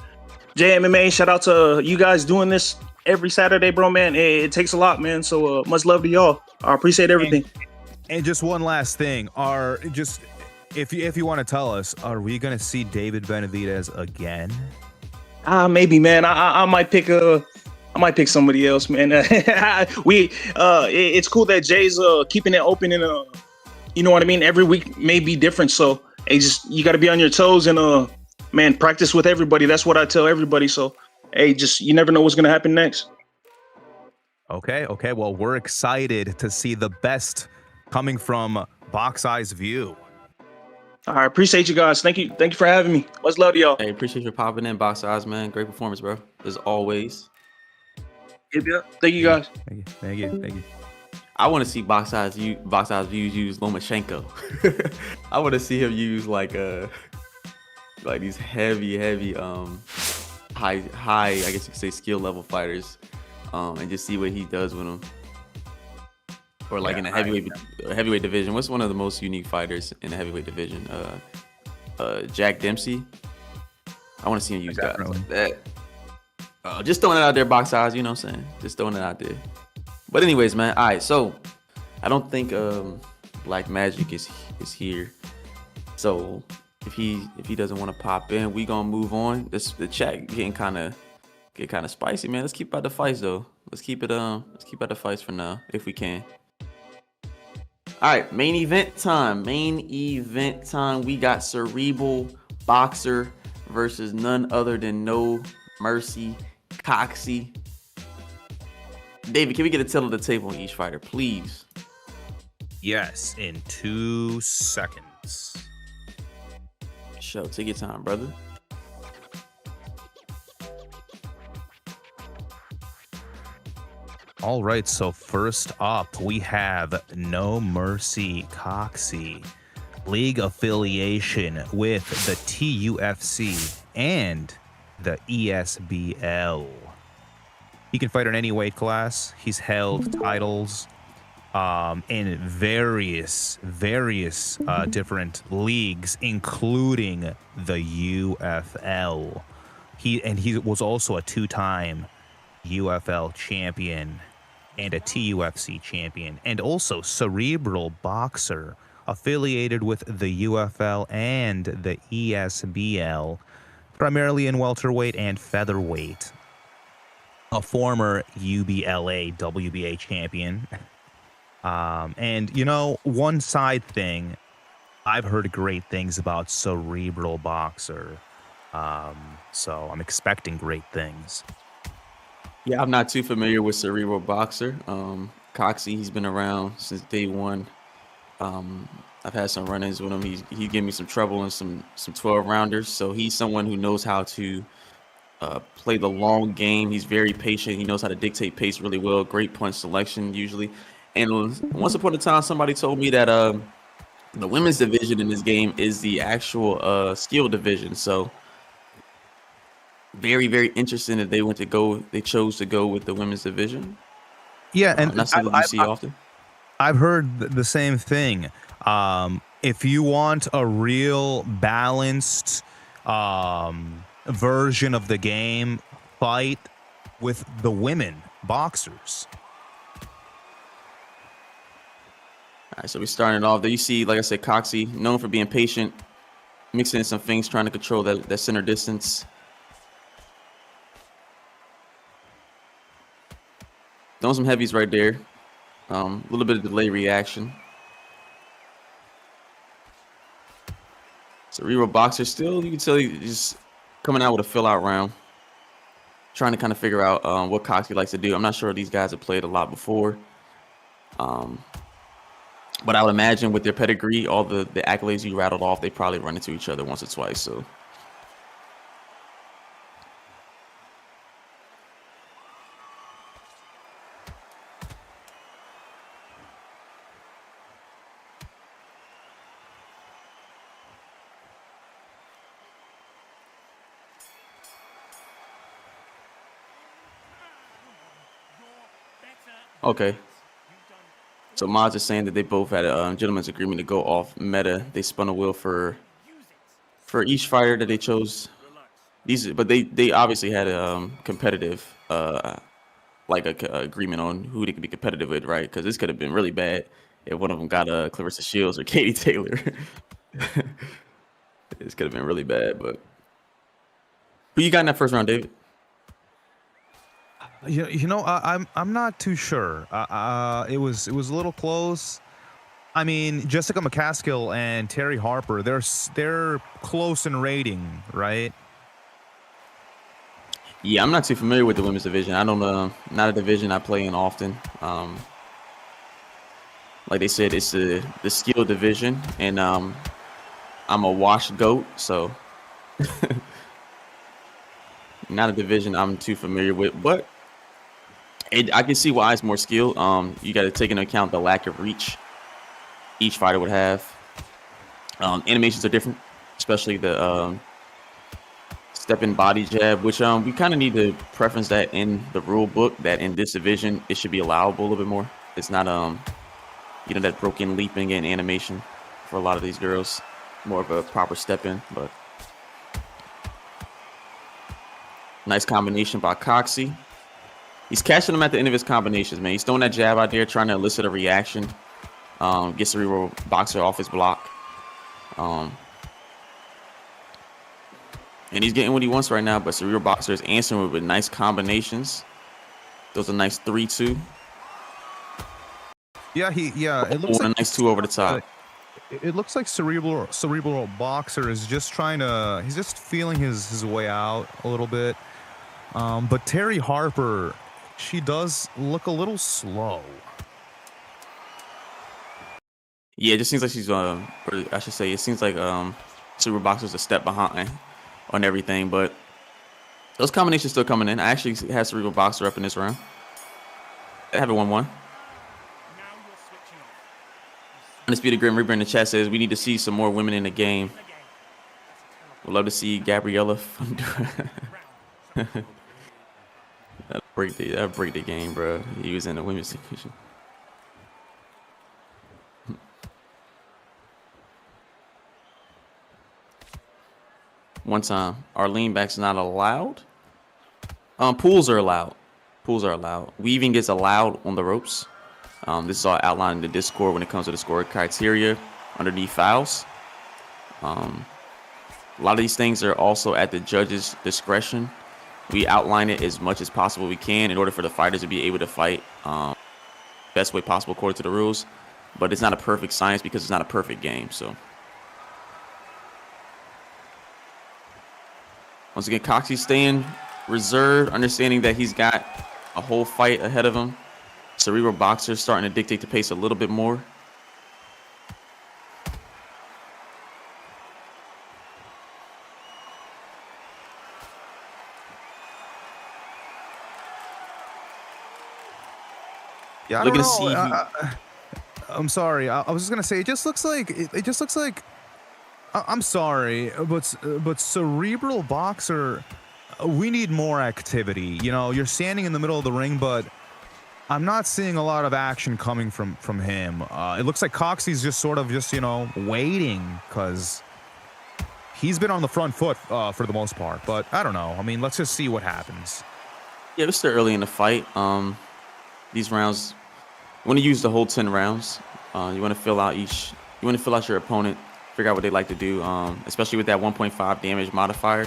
JMMA. Shout out to you guys doing this every Saturday, bro, man. It takes a lot, man. So much love to y'all. I appreciate everything. And just one last thing, if you want to tell us, are we gonna see David Benavidez again? Maybe, man. I might pick somebody else, man. It's cool that Jay's keeping it open, and you know what I mean. Every week may be different, so you got to be on your toes and man, practice with everybody. That's what I tell everybody. So you never know what's gonna happen next. Okay. Well, we're excited to see the best coming from Box Eyes View. All right, appreciate you guys. Thank you for having me. Much love to y'all. Hey, appreciate you popping in, Box Eyes, man. Great performance, bro. As always. Yeah. Thank you guys. Thank you. I want to see Box Eyes Views use Lomachenko. I want to see him use like these heavy high I guess you could say skill level fighters, and just see what he does with them. Or like in the heavyweight division. What's one of the most unique fighters in the heavyweight division? Jack Dempsey. I want to see him use guys like that. Just throwing it out there, Box Eyes. You know what I'm saying? Just throwing it out there. But anyways, man. All right. So I don't think Black Magic is here. So if he doesn't want to pop in, we gonna move on. The chat getting kind of spicy, man. Let's keep out the fights though. Let's keep it out the fights for now if we can. All right, main event time. We got CerebralBoxer versus none other than No Mercy Coxy. David, can we get a tell of the tape on each fighter, please? Yes, in 2 seconds. Show, take your time, brother. All right, so first up, we have No Mercy Coxy, league affiliation with the TUFC and the ESBL. He can fight in any weight class. He's held titles in various different leagues, including the UFL. He was also a 2-time UFL champion and a TUFC champion, and also CerebralBoxer, affiliated with the UFL and the ESBL, primarily in welterweight and featherweight. A former UBLA WBA champion. And, you know, one side thing, I've heard great things about CerebralBoxer. So I'm expecting great things. Yeah, I'm not too familiar with CerebralBoxer. Coxy, he's been around since day one. I've had some run-ins with him. He gave me some trouble in some 12-rounders. So he's someone who knows how to play the long game. He's very patient. He knows how to dictate pace really well. Great punch selection usually. And once upon a time, somebody told me that the women's division in this game is the actual skill division. So very, very interesting that they chose to go with the women's division. Yeah, and not something you see often. I've heard the same thing. If you want a real balanced version of the game, fight with the women boxers. All right, so we're starting off there. You see, like I said, Coxy, known for being patient, mixing in some things, trying to control that center distance. Throwing some heavies right there. A little bit of delay reaction. CerebralBoxer still, you can tell he's just coming out with a fill-out round. Trying to kind of figure out what Coxy likes to do. I'm not sure these guys have played a lot before. But I would imagine with their pedigree, all the accolades you rattled off, they probably run into each other once or twice. So okay. So Mods is saying that they both had a gentleman's agreement to go off meta. They spun a wheel for each fighter that they chose. But they obviously had a competitive agreement on who they could be competitive with, right? Because this could have been really bad if one of them got Clarissa Shields or Katie Taylor. This could have been really bad. But who you got in that first round, David? You know, I'm not too sure. It was a little close. I mean, Jessica McCaskill and Terry Harper, they're close in rating, right? Yeah, I'm not too familiar with the women's division. I don't not a division I play in often. Like they said, it's the skill division, and I'm a washed goat, so not a division I'm too familiar with, but I can see why it's more skill. You got to take into account the lack of reach each fighter would have. Animations are different, especially the step-in body jab, which we kind of need to preference that in the rule book, that in this division it should be allowable a little bit more. It's not that broken leaping and animation for a lot of these girls. More of a proper step-in, but nice combination by Coxy. He's catching them at the end of his combinations, man. He's throwing that jab out there, trying to elicit a reaction. Get CerebralBoxer off his block. And he's getting what he wants right now, but CerebralBoxer is answering with nice combinations. Those are nice 3-2. Yeah, it looks like a nice 2 over the top. It looks like CerebralBoxer is just he's just feeling his way out a little bit. But Terry Harper, she does look a little slow. Yeah, it just seems like she's or I should say, it seems like CerebralBoxer's a step behind on everything, but those combinations still coming in. I actually had CerebralBoxer up in this round. I have it 1-1. Undisputed Grim Reaper in the chat says we need to see some more women in the game. We'd love to see Gabriella. That'd break the game, bro. He was in the women's division. one time. Our lean backs not allowed. Pools are allowed. Pools are allowed. Weaving gets allowed on the ropes. This is all outlined in the Discord when it comes to the score criteria underneath fouls. A lot of these things are also at the judge's discretion. We outline it as much as possible we can in order for the fighters to be able to fight best way possible according to the rules. But it's not a perfect science because it's not a perfect game. So once again, Coxy staying reserved, understanding that he's got a whole fight ahead of him. CerebralBoxer starting to dictate the pace a little bit more. Yeah, I Looking don't to know. see. I'm sorry. I was just gonna say it just looks like I'm sorry, but CerebralBoxer, we need more activity. You know, you're standing in the middle of the ring, but I'm not seeing a lot of action coming from him. It looks like Coxy's just sort of just, you know, waiting because he's been on the front foot for the most part. But I don't know. I mean, let's just see what happens. Yeah, we're still early in the fight. These rounds, you want to use the whole 10 rounds. You want to fill out your opponent, figure out what they like to do, especially with that 1.5 damage modifier.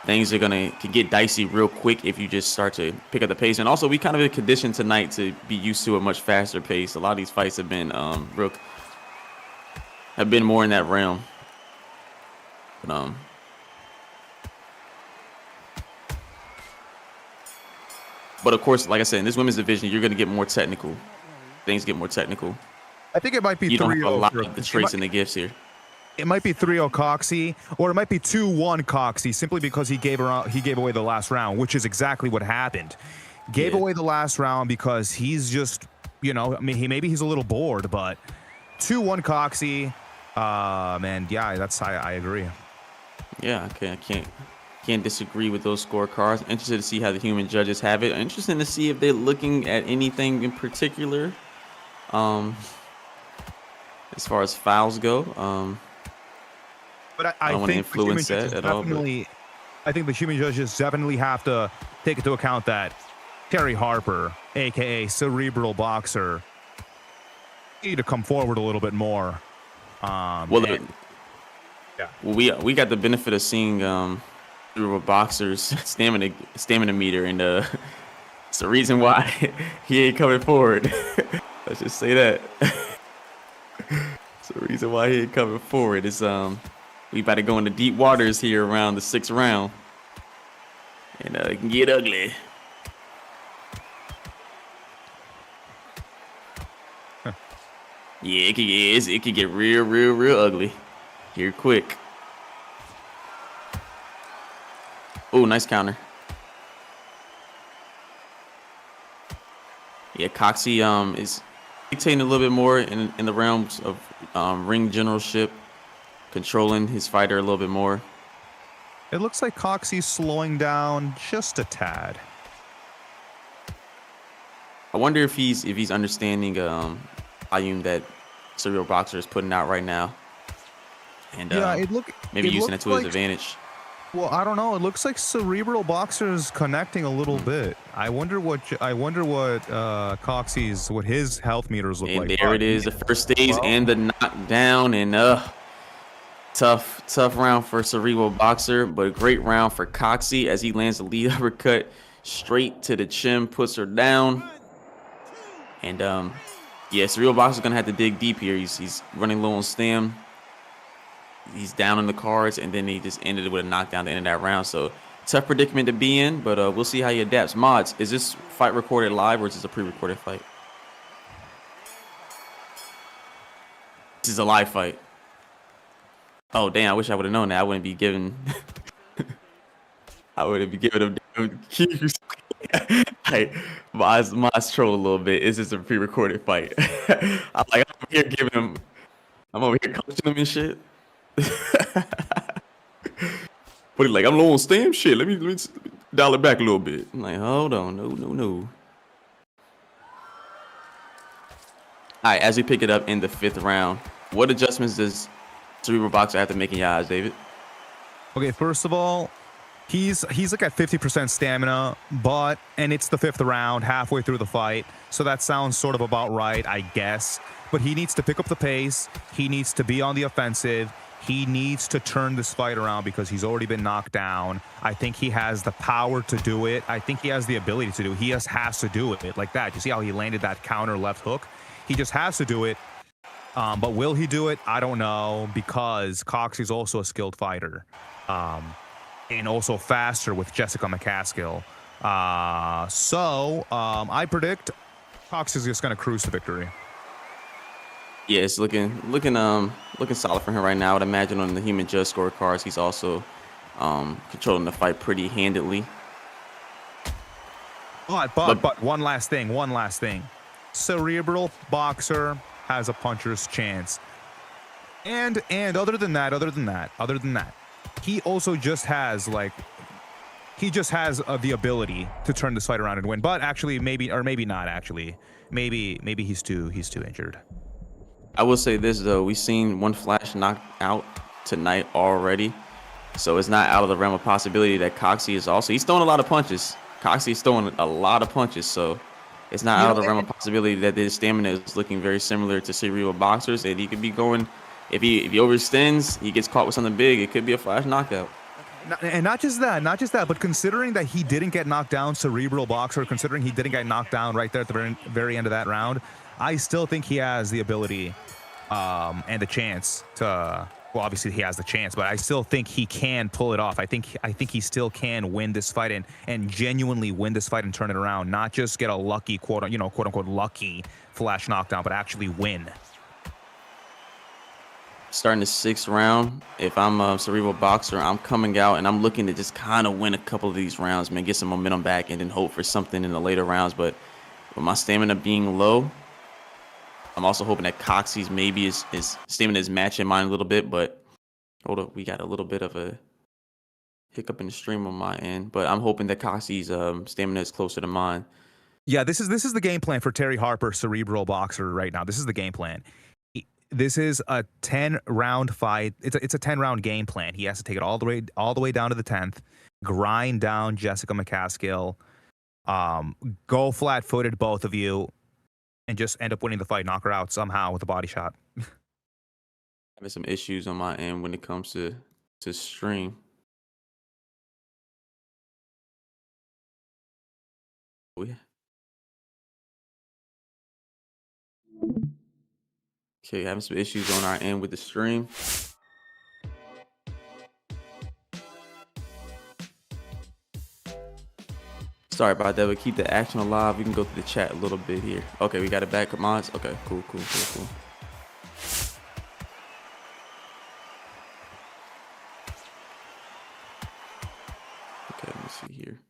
Things are can get dicey real quick if you just start to pick up the pace. And also, we kind of been conditioned tonight to be used to a much faster pace. A lot of these fights have been more in that realm. But of course, like I said, in this women's division, you're going to get more technical. Things get more technical. I think it might be You don't have a 3-0 lot for- of the traits and the gifts here. It might be 3-0 Coxy, or it might be 2-1 Coxy, simply because he gave away the last round, which is exactly what happened. Gave away the last round because he's just, you know, I mean, maybe he's a little bored, but 2-1 Coxy, man, yeah, I agree. Yeah, okay, I can't disagree with those scorecards. Interested to see how the human judges have it. Interesting to see if they're looking at anything in particular, as far as fouls go. But I don't want to think the human influence that judges at all. But I think the human judges definitely have to take into account that Terry Harper, aka CerebralBoxer, need to come forward a little bit more. well, we got the benefit of seeing CerebralBoxer's stamina meter, and it's the reason why he ain't coming forward. Let's just say that. It's the reason why he ain't coming forward. Is we about to go into deep waters here around the 6th round, and it can get ugly. Yeah, it can get real ugly here quick. Oh, nice counter. Yeah, Coxy is dictating a little bit more in the realms of ring generalship, controlling his fighter a little bit more. It looks like Coxy's slowing down just a tad. I wonder if he's understanding volume that CerebralBoxer is putting out right now, and maybe using it to his advantage. Well, I don't know. It looks like CerebralBoxer is connecting a little bit. I wonder what Coxy's his health meters look like. And there it is, the first stage and the knockdown, and tough round for CerebralBoxer, but a great round for Coxy as he lands the lead uppercut straight to the chin, puts her down, and yeah, CerebralBoxer's gonna have to dig deep here. He's running low on stam. He's down in the cards, and then he just ended it with a knockdown at the end of that round. So tough predicament to be in, but we'll see how he adapts. Mods, is this fight recorded live or is this a pre-recorded fight? This is a live fight. Oh damn! I wish I would have known that. I wouldn't be giving. I wouldn't be giving them cues. Hey, Mods troll a little bit. Is this a pre-recorded fight? I'm over here giving him. I'm over here coaching him and shit. But he's like, I'm low on stam shit. Let me dial it back a little bit. I'm like, hold on, no. All right, as we pick it up in the 5th round, what adjustments does CerebralBoxer have to make in your eyes, David? Okay, first of all, he's like at 50% stamina, and it's the 5th round, halfway through the fight, so that sounds sort of about right, I guess. But he needs to pick up the pace. He needs to be on the offensive. He needs to turn this fight around because he's already been knocked down. I think he has the power to do it. I think he has the ability to do it. He just has to do it like that. You see how he landed that counter left hook? He just has to do it. But will he do it? I don't know, because Coxy's also a skilled fighter. And also faster with Jessica McCaskill. So I predict Coxy's just going to cruise to victory. Yeah, it's looking solid for him right now. I would imagine on the human judge scorecards, he's also controlling the fight pretty handedly. But one last thing. Cerebral Boxer has a puncher's chance. And other than that, he also just has the ability to turn this fight around and win. But actually, maybe not. Actually, maybe he's too injured. I will say this though, we've seen one Flash knocked out tonight already, so it's not out of the realm of possibility that Coxy is also. He's throwing a lot of punches. Coxy is throwing a lot of punches, so it's not out of the realm of possibility that his stamina is looking very similar to CerebralBoxer's, and he could be going. If he overextends, he gets caught with something big. It could be a Flash knockout. And not just that, but considering that he didn't get knocked down, CerebralBoxer, considering he didn't get knocked down right there at the very end of that round, I still think he has the ability and the chance to. Well, obviously he has the chance, but I still think he can pull it off. I think he still can win this fight and genuinely win this fight and turn it around, not just get a lucky quote unquote lucky Flash knockdown, but actually win. Starting the 6th round, if I'm a CerebralBoxer, I'm coming out and I'm looking to just kind of win a couple of these rounds, man, get some momentum back and then hope for something in the later rounds. But with my stamina being low, I'm also hoping that Coxy's maybe his stamina is matching mine a little bit. But hold up, we got a little bit of a hiccup in the stream on my end. But I'm hoping that Coxy's stamina is closer to mine. Yeah, this is the game plan for Terry Harper, CerebralBoxer right now. This is the game plan. This is a 10-round fight. It's a 10-round game plan. He has to take it all the way down to the 10th, grind down Jessica McCaskill, go flat-footed, both of you, and just end up winning the fight, knock her out somehow with a body shot. Having some issues on my end when it comes to stream. Oh, yeah. Okay, having some issues on our end with the stream. Sorry about that, but keep the action alive. We can go through the chat a little bit here. Okay, we got it back, mods. Okay, cool. Okay, let me see here.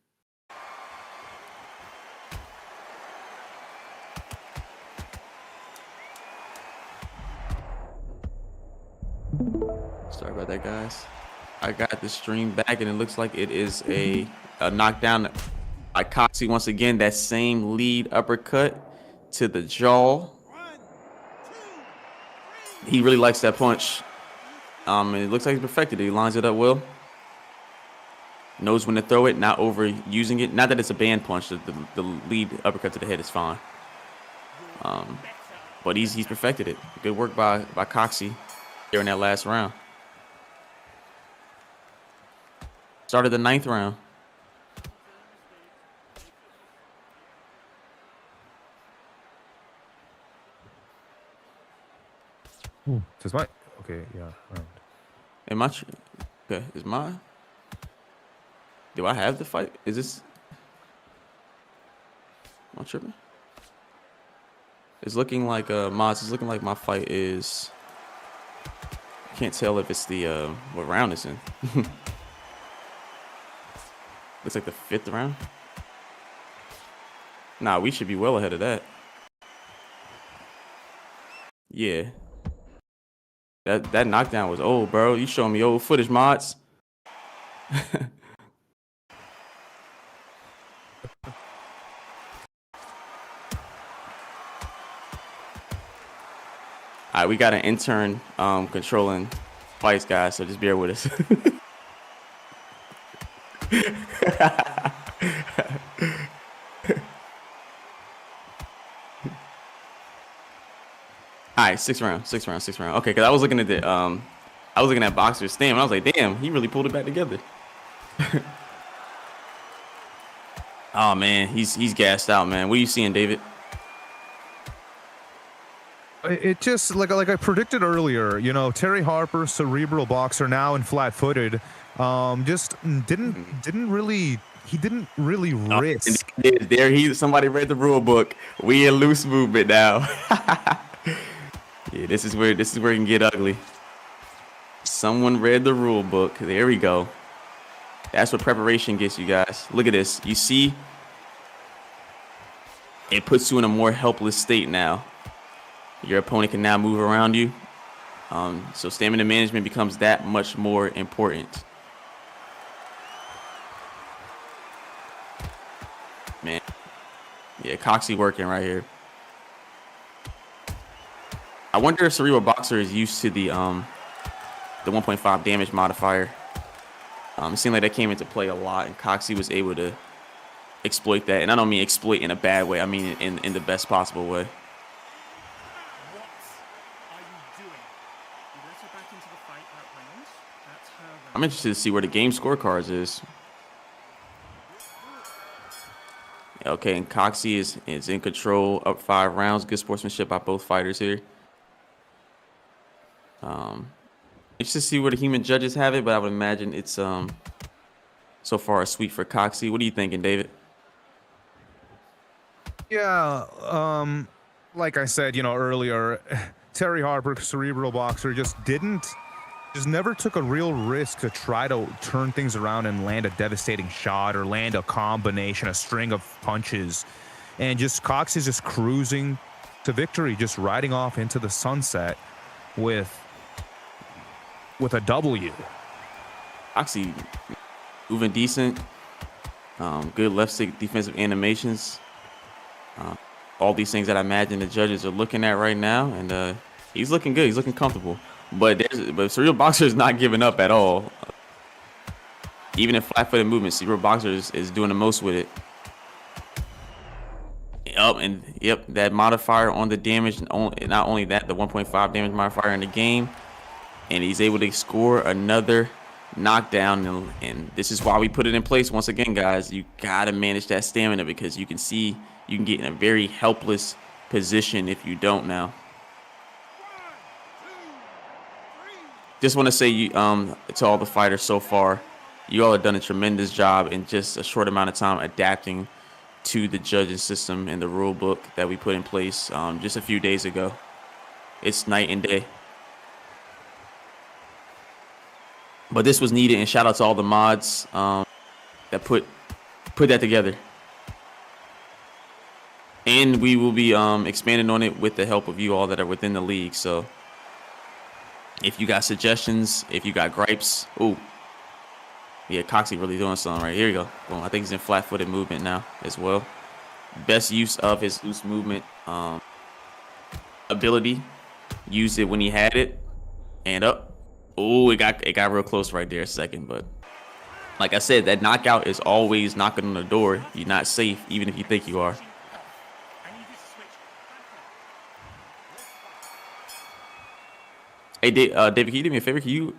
Sorry about that, guys. I got the stream back, and it looks like it is a knockdown by Coxy once again. That same lead uppercut to the jaw. He really likes that punch. And it looks like he's perfected it. He lines it up well. Knows when to throw it, not overusing it. Not that it's a band punch. The lead uppercut to the head is fine. But he's perfected it. Good work by Coxy here in that last round. Started the 9th round. Is my okay? Yeah. Right. Am I? Okay. Is my? Do I have the fight? Is this? Am I tripping? It's looking like mods. It's looking like my fight is. Can't tell if it's the what round it's in. Looks like the 5th round. Nah, we should be well ahead of that. Yeah. That knockdown was old, bro. You showing me old footage, mods. All right, we got an intern controlling fights, guys, so just bear with us. All right, 6th round. Okay, because I was looking at Boxer's stamp, and I was like, damn, he really pulled it back together. Oh man, he's gassed out, man. What are you seeing, David? It just like I predicted earlier, you know, Terry Harper, cerebral boxer, now in flat-footed, just didn't really risk. Somebody read the rule book. We in loose movement now. Yeah, this is where it can get ugly. Someone read the rule book. There we go. That's what preparation gets you guys. Look at this. You see, it puts you in a more helpless state now. Your opponent can now move around you. So stamina management becomes that much more important. Man. Yeah, Coxy working right here. I wonder if CerebralBoxer is used to the 1.5 damage modifier. It seemed like that came into play a lot, and Coxy was able to exploit that. And I don't mean exploit in a bad way. I mean in the best possible way. What are you doing? You let her back into the fight that round. That's her round. I'm interested to see where the game scorecards is. Okay, and Coxy is in control, up 5 rounds. Good sportsmanship by both fighters here. Interested to see where the human judges have it, but I would imagine it's so far a sweep for Coxy. What are you thinking, David? Yeah, like I said, you know, earlier, Terry Harper, cerebral boxer, just never took a real risk to try to turn things around and land a devastating shot or land a combination, a string of punches. And just Coxy's just cruising to victory, just riding off into the sunset with a W. Coxy moving decent. Good left stick defensive animations. All these things that I imagine the judges are looking at right now, and he's looking good. He's looking comfortable. But CerebralBoxer is not giving up at all. Even in flat-footed movements, CerebralBoxer is doing the most with it. Yep, that modifier on the damage. Not only that, the 1.5 damage modifier in the game, and he's able to score another knockdown. And this is why we put it in place once again, guys. You gotta manage that stamina, because you can see you can get in a very helpless position if you don't now. Just want to say to all the fighters so far, you all have done a tremendous job in just a short amount of time adapting to the judging system and the rule book that we put in place just a few days ago. It's night and day. But this was needed, and shout out to all the mods that put that together. And we will be expanding on it with the help of you all that are within the league. So if you got suggestions, if you got gripes, ooh, yeah, Coxy really doing something right here. You go. Boom. I think he's in flat-footed movement now as well. Best use of his loose movement ability. Used it when he had it, and up. Oh, it got real close right there a second, but like I said, that knockout is always knocking on the door. You're not safe, even if you think you are. Hey, David, can you do me a favor? Can you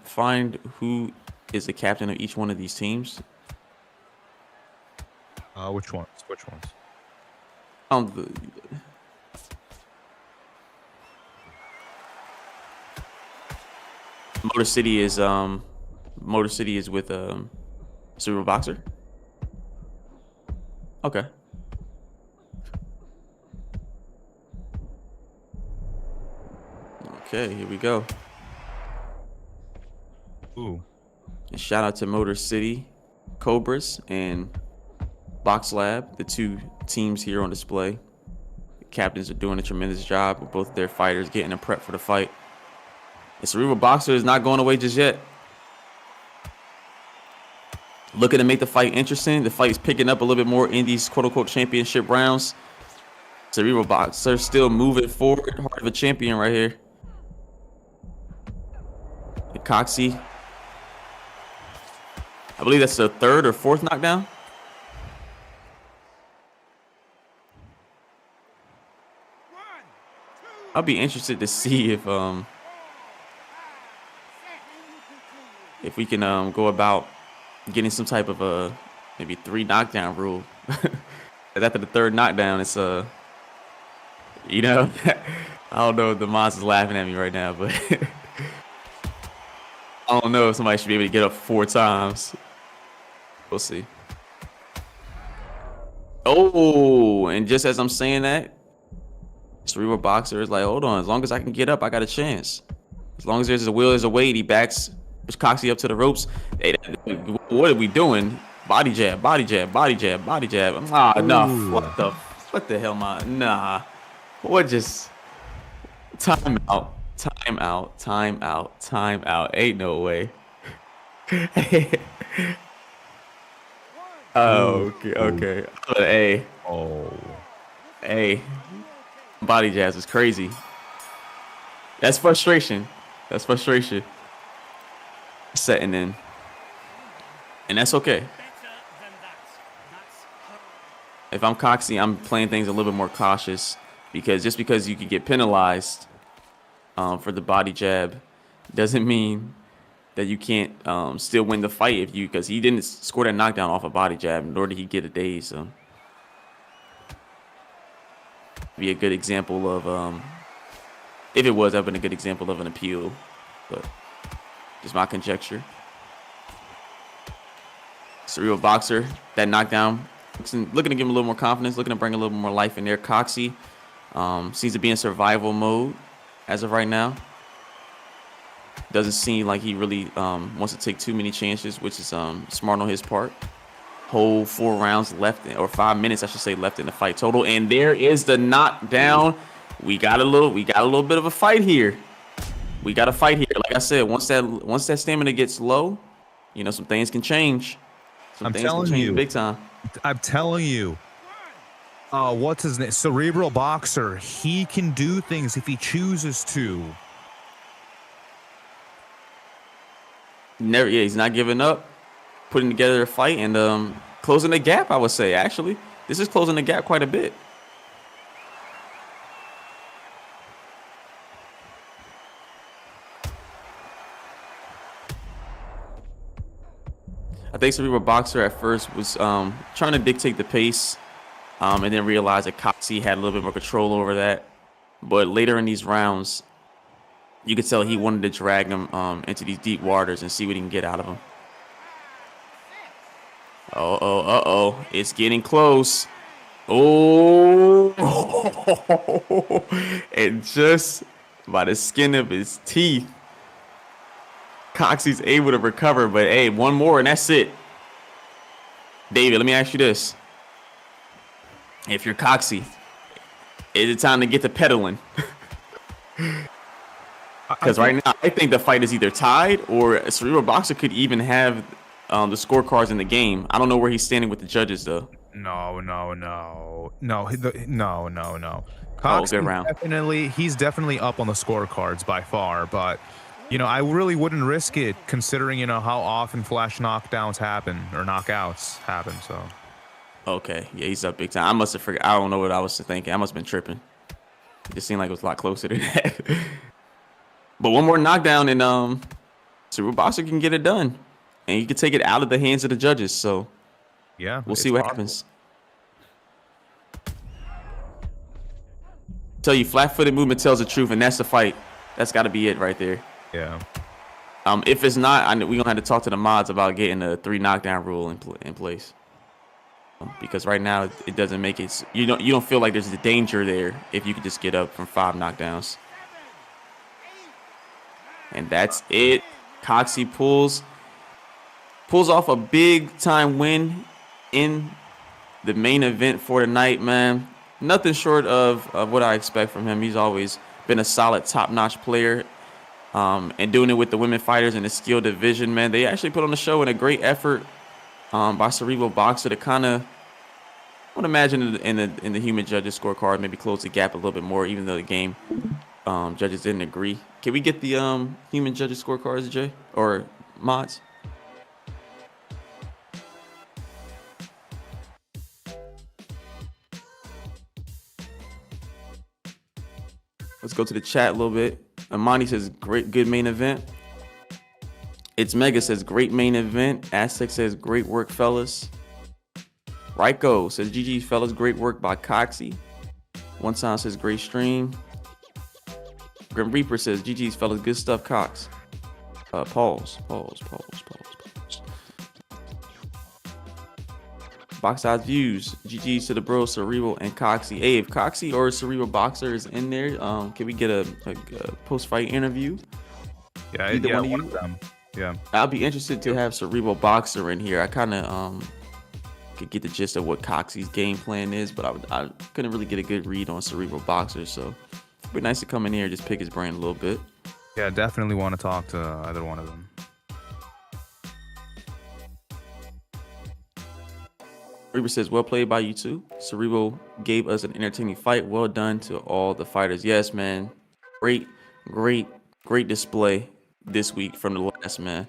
find who is the captain of each one of these teams? Which ones? Motor City is with CerebralBoxer. Okay. Okay, here we go. Ooh. And shout out to Motor City Cobras and Box Lab, the two teams here on display. The captains are doing a tremendous job with both their fighters getting them prepped for the fight. And CerebralBoxer is not going away just yet. Looking to make the fight interesting. The fight is picking up a little bit more in these quote-unquote championship rounds. CerebralBoxer still moving forward. Heart of a champion right here. And Coxy I believe that's the 3rd or 4th knockdown. I'll be interested to see if we can go about getting some type of a maybe 3 knockdown rule. After the 3rd knockdown, it's you know, I don't know if the mods is laughing at me right now, but I don't know if somebody should be able to get up 4 times. We'll see. Oh, and just as I'm saying that, CerebralBoxer is like, hold on, as long as I can get up, I got a chance. As long as there's a will, there's a way. He backs Coxy up to the ropes. Hey, what are we doing? Body jab, body jab, body jab, body jab. Ah, enough. What the hell, man? Nah. What just time out, time out, time out, time out. Ain't no way. Oh, okay. Hey. Oh. Hey. Body jabs is crazy. That's frustration. That's frustration. Setting in. And that's okay. If I'm Coxy, I'm playing things a little bit more cautious, because just because you could get penalized for the body jab doesn't mean that you can't still win the fight because he didn't score that knockdown off a body jab, nor did he get a daze. So be a good example of if it was, that would have been a good example of an appeal, but just my conjecture. CerebralBoxer, that knockdown, looking to give him a little more confidence, looking to bring a little more life in there. Coxy seems to be in survival mode as of right now. Doesn't seem like he really wants to take too many chances, which is smart on his part. Whole 4 rounds left, or 5 minutes, I should say, left in the fight total. And there is the knockdown. We got a little bit of a fight here. We got a fight here. Like I said, once that stamina gets low, you know, some things can change. I'm telling you, big time. I'm telling you. What's his name? CerebralBoxer. He can do things if he chooses to. He's not giving up, putting together a fight, and closing the gap, I would say. Actually, this is closing the gap quite a bit. I think CerebralBoxer at first was trying to dictate the pace, and then realized that Coxy had a little bit more control over that. But later in these rounds, you could tell he wanted to drag him into these deep waters and see what he can get out of him. Uh-oh. It's getting close. Oh. And just by the skin of his teeth, Coxy's able to recover, but hey, one more and that's it. David, let me ask you this. If you're Coxy, is it time to get to pedaling? Because right now, I think the fight is either tied or CerebralBoxer could even have the scorecards in the game. I don't know where he's standing with the judges, though. No. Coxy, good round. He's definitely up on the scorecards by far, but you know, I really wouldn't risk it considering, you know, how often flash knockdowns happen or knockouts happen. So, okay, yeah, he's up big time. I must have forgot. I don't know what I was thinking. I must have been tripping. It just seemed like it was a lot closer to that. But one more knockdown and CerebralBoxer can get it done, and he can take it out of the hands of the judges. So, yeah, we'll see what happens. Tell you, flat-footed movement tells the truth, and that's the fight. That's got to be it right there. Yeah. If it's not, we're gonna have to talk to the mods about getting a 3 knockdown rule in place. Because right now it doesn't make it. You don't feel like there's a danger there if you could just get up from 5 knockdowns. And that's it. Coxy pulls off a big time win in the main event for the night, man. Nothing short of what I expect from him. He's always been a solid, top-notch player, and doing it with the women fighters in the skill division, man. They actually put on the show and a great effort by CerebralBoxer to kind of, I would imagine in the human judges scorecard, maybe close the gap a little bit more, even though the game judges didn't agree. Can we get the human judges scorecards, Jay, or mods? go to the chat a little bit. Amani says, good main event. It's Mega says, great main event. Aztec says, great work, fellas. Ryko says, GG, fellas, great work by Coxy. One Time says, great stream. Grim Reaper says, GG's, fellas, good stuff, Cox. Pause. Box Eyes Views, GG's to the bro, Cerebral, and Coxy. Hey, if Coxy or CerebralBoxer is in there, can we get a post-fight interview? Yeah, Either one of one you? of them. Yeah. I'll be interested to have CerebralBoxer in here. I kind of could get the gist of what Coxy's game plan is, but I couldn't really get a good read on CerebralBoxer, so it'd be nice to come in here and just pick his brain a little bit. Yeah, definitely want to talk to either one of them. Reaper says, well played by you two. Cerebral gave us an entertaining fight. Well done to all the fighters. Yes, man. Great display this week from the last man.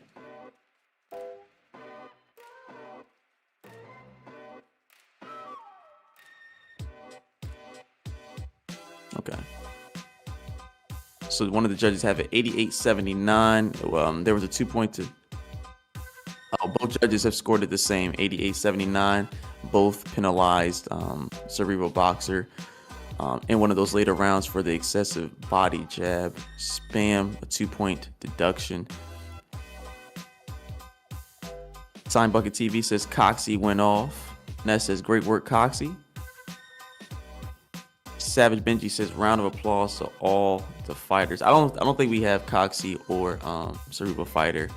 Okay. So one of the judges have an 88-79. There was a 2-point to... both judges have scored it the same, 88-79. Both penalized CerebralBoxer in one of those later rounds for the excessive body jab. Spam, a 2-point deduction. Sign Bucket TV says Coxy went off. Ness says great work, Coxy. Savage Benji says round of applause to all the fighters. I don't think we have Coxy or Cerebral Fighter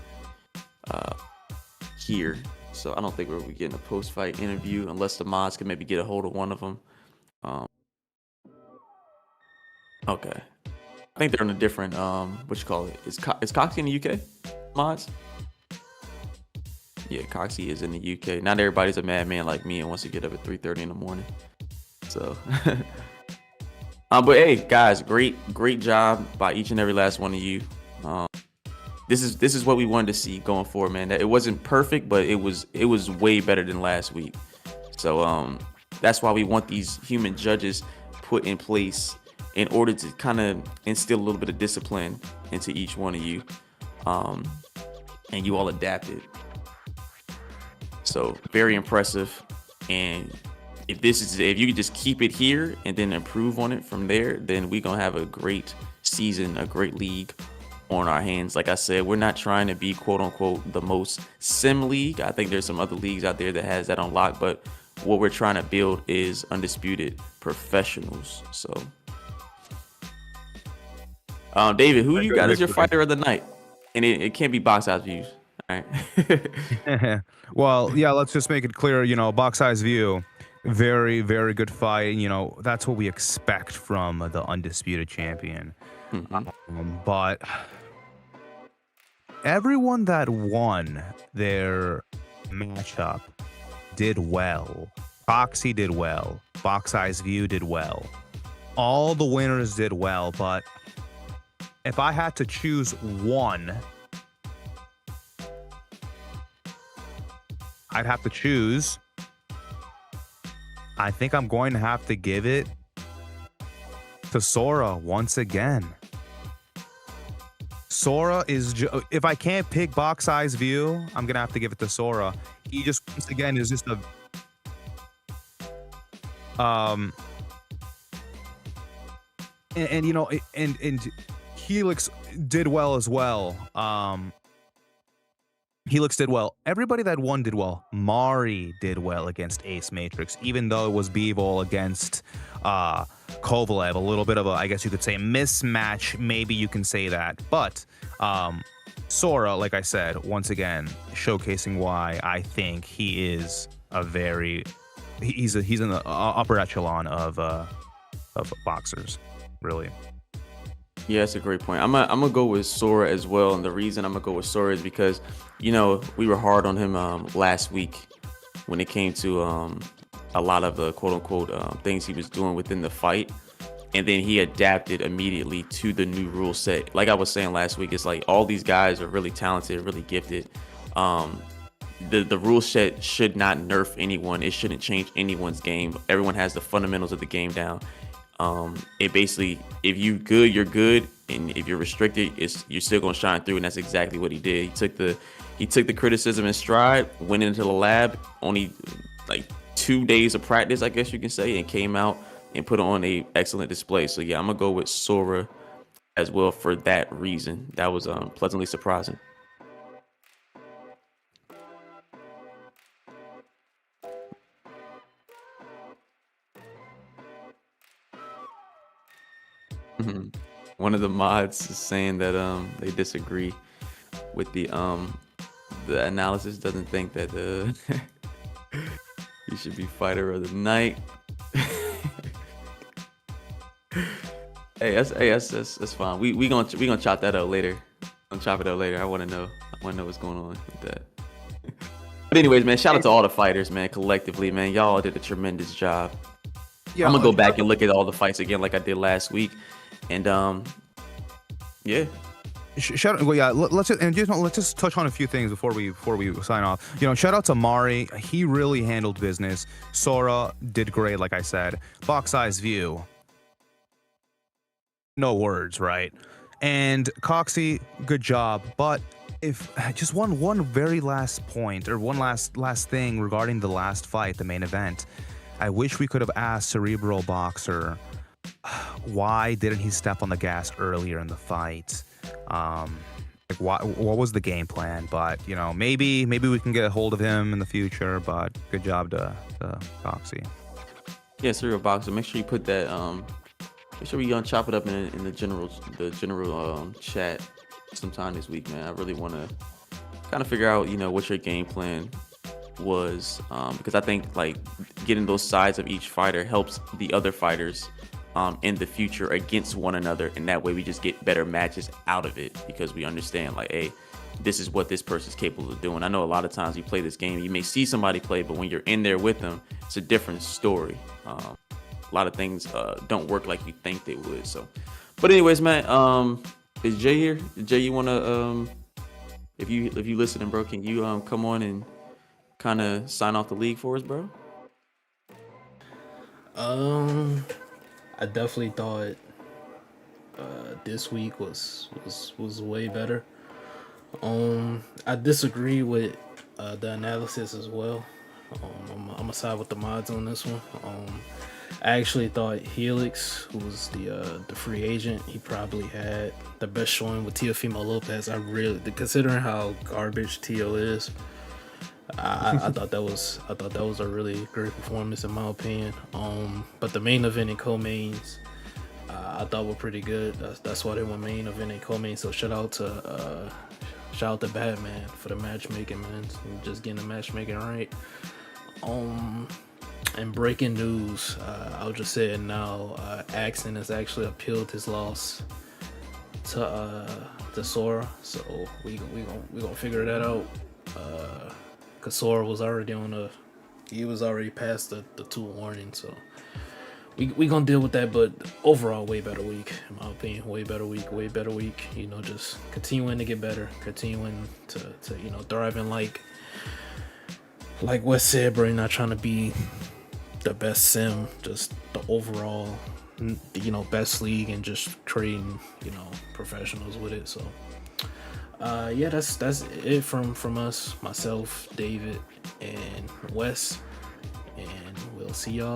here, so I don't think we're getting a post-fight interview unless the mods can maybe get a hold of one of them. Okay, I think they're in a different what you call it. Is Coxy in the UK mods? Yeah, Coxy is in the UK. Not everybody's a madman like me and wants to get up at 3:30 in the morning. So, but hey, guys, great job by each and every last one of you. This is what we wanted to see going forward, man. That it wasn't perfect, but it was way better than last week. So that's why we want these human judges put in place in order to kind of instill a little bit of discipline into each one of you, and you all adapted. So very impressive. And if you could just keep it here and then improve on it from there, then we're gonna have a great season, a great league on our hands. Like I said, we're not trying to be quote unquote the most sim league. I think there's some other leagues out there that has that on lock, but what we're trying to build is undisputed professionals. So David, who you got as your fighter of the night? And it can't be Box Eyes Views. All right. Well, yeah, let's just make it clear, Box Eyes View, very, very good fight. That's what we expect from the undisputed champion. But everyone that won their matchup did well. Coxy did well. Box Eyes View did well. All the winners did well, but if I had to choose one, I'd have to choose. I think I'm going to have to give it to Sora once again. Sora is, if I can't pick Box Eyes View, I'm gonna have to give it to Sora. He just, once again, is just a and Helix did well as well. Helix did well. Everybody that won did well. Mari did well against Ace Matrix, even though it was Bivol against Kovalev. A little bit of a, I guess you could say, mismatch. Maybe you can say that. But Sora, like I said, once again, showcasing why I think he is he's in the upper echelon of boxers, really. Yeah, that's a great point. I'm gonna go with Sora as well, and the reason I'm gonna go with Sora is because we were hard on him last week when it came to a lot of the quote unquote things he was doing within the fight, and then he adapted immediately to the new rule set. Like I was saying last week, it's like all these guys are really talented, really gifted. The rule set should not nerf anyone. It shouldn't change anyone's game. Everyone has the fundamentals of the game down. It basically, if you good, you're good, and if you're restricted, you're still gonna shine through, and that's exactly what he did. He took the criticism in stride, went into the lab, only like 2 days of practice, I guess you can say, and came out and put on a excellent display. So yeah, I'm gonna go with Sora as well for that reason. That was pleasantly surprising. One of the mods is saying that they disagree with the analysis. Doesn't think that he should be fighter of the night. That's fine. We gonna chop that up later. Chop it up later. I wanna know what's going on with that. But anyways, man, shout out to all the fighters, man, collectively, man. Y'all did a tremendous job. Yeah, I'm gonna go back and look at all the fights again like I did last week. And yeah. Well, yeah. Let's just touch on a few things before we sign off. Shout out to Mari. He really handled business. Sora did great, like I said. Box Eye's View. No words, right? And Coxy, good job. But if just one very last point, or one last thing regarding the last fight, the main event, I wish we could have asked CerebralBoxer why didn't he step on the gas earlier in the fight. What was the game plan? But maybe we can get a hold of him in the future. But good job to Coxy. Yeah, CerebralBoxer. Make sure you put that. Make sure we chop it up in the general chat sometime this week, man. I really want to kind of figure out what your game plan was, because I think like getting those sides of each fighter helps the other fighters in the future against one another, and that way we just get better matches out of it, because we understand like, hey, this is what this person's capable of doing. I know a lot of times you play this game, you may see somebody play, but when you're in there with them, it's a different story. A lot of things don't work like you think they would. So, but anyways, man, is Jay here? Jay, you wanna if you listening, bro, can you come on and kind of sign off the league for us, bro? I definitely thought this week was way better. I disagree with the analysis as well. I'm gonna side with the mods on this one. I actually thought Helix, who was the free agent, he probably had the best showing with Teofimo Lopez. Considering how garbage Teo is, I thought that was a really great performance in my opinion. But the main event and co-mains, I thought were pretty good. That's why they went main event and co-main. So shout out to Batman for the matchmaking, man. Just getting the matchmaking right. And breaking news, I'll just say it now. Axon has actually appealed his loss to Sora, so we gonna figure that out. Cause Sora was already past the 2 warning, so we gonna deal with that. But overall, way better week in my opinion. Way better week. Just continuing to get better, continuing to thriving like West said, bro. Not trying to be the best sim, just the overall best league, and just creating professionals with it. So yeah, that's it from us, myself, David, and Wes, and we'll see y'all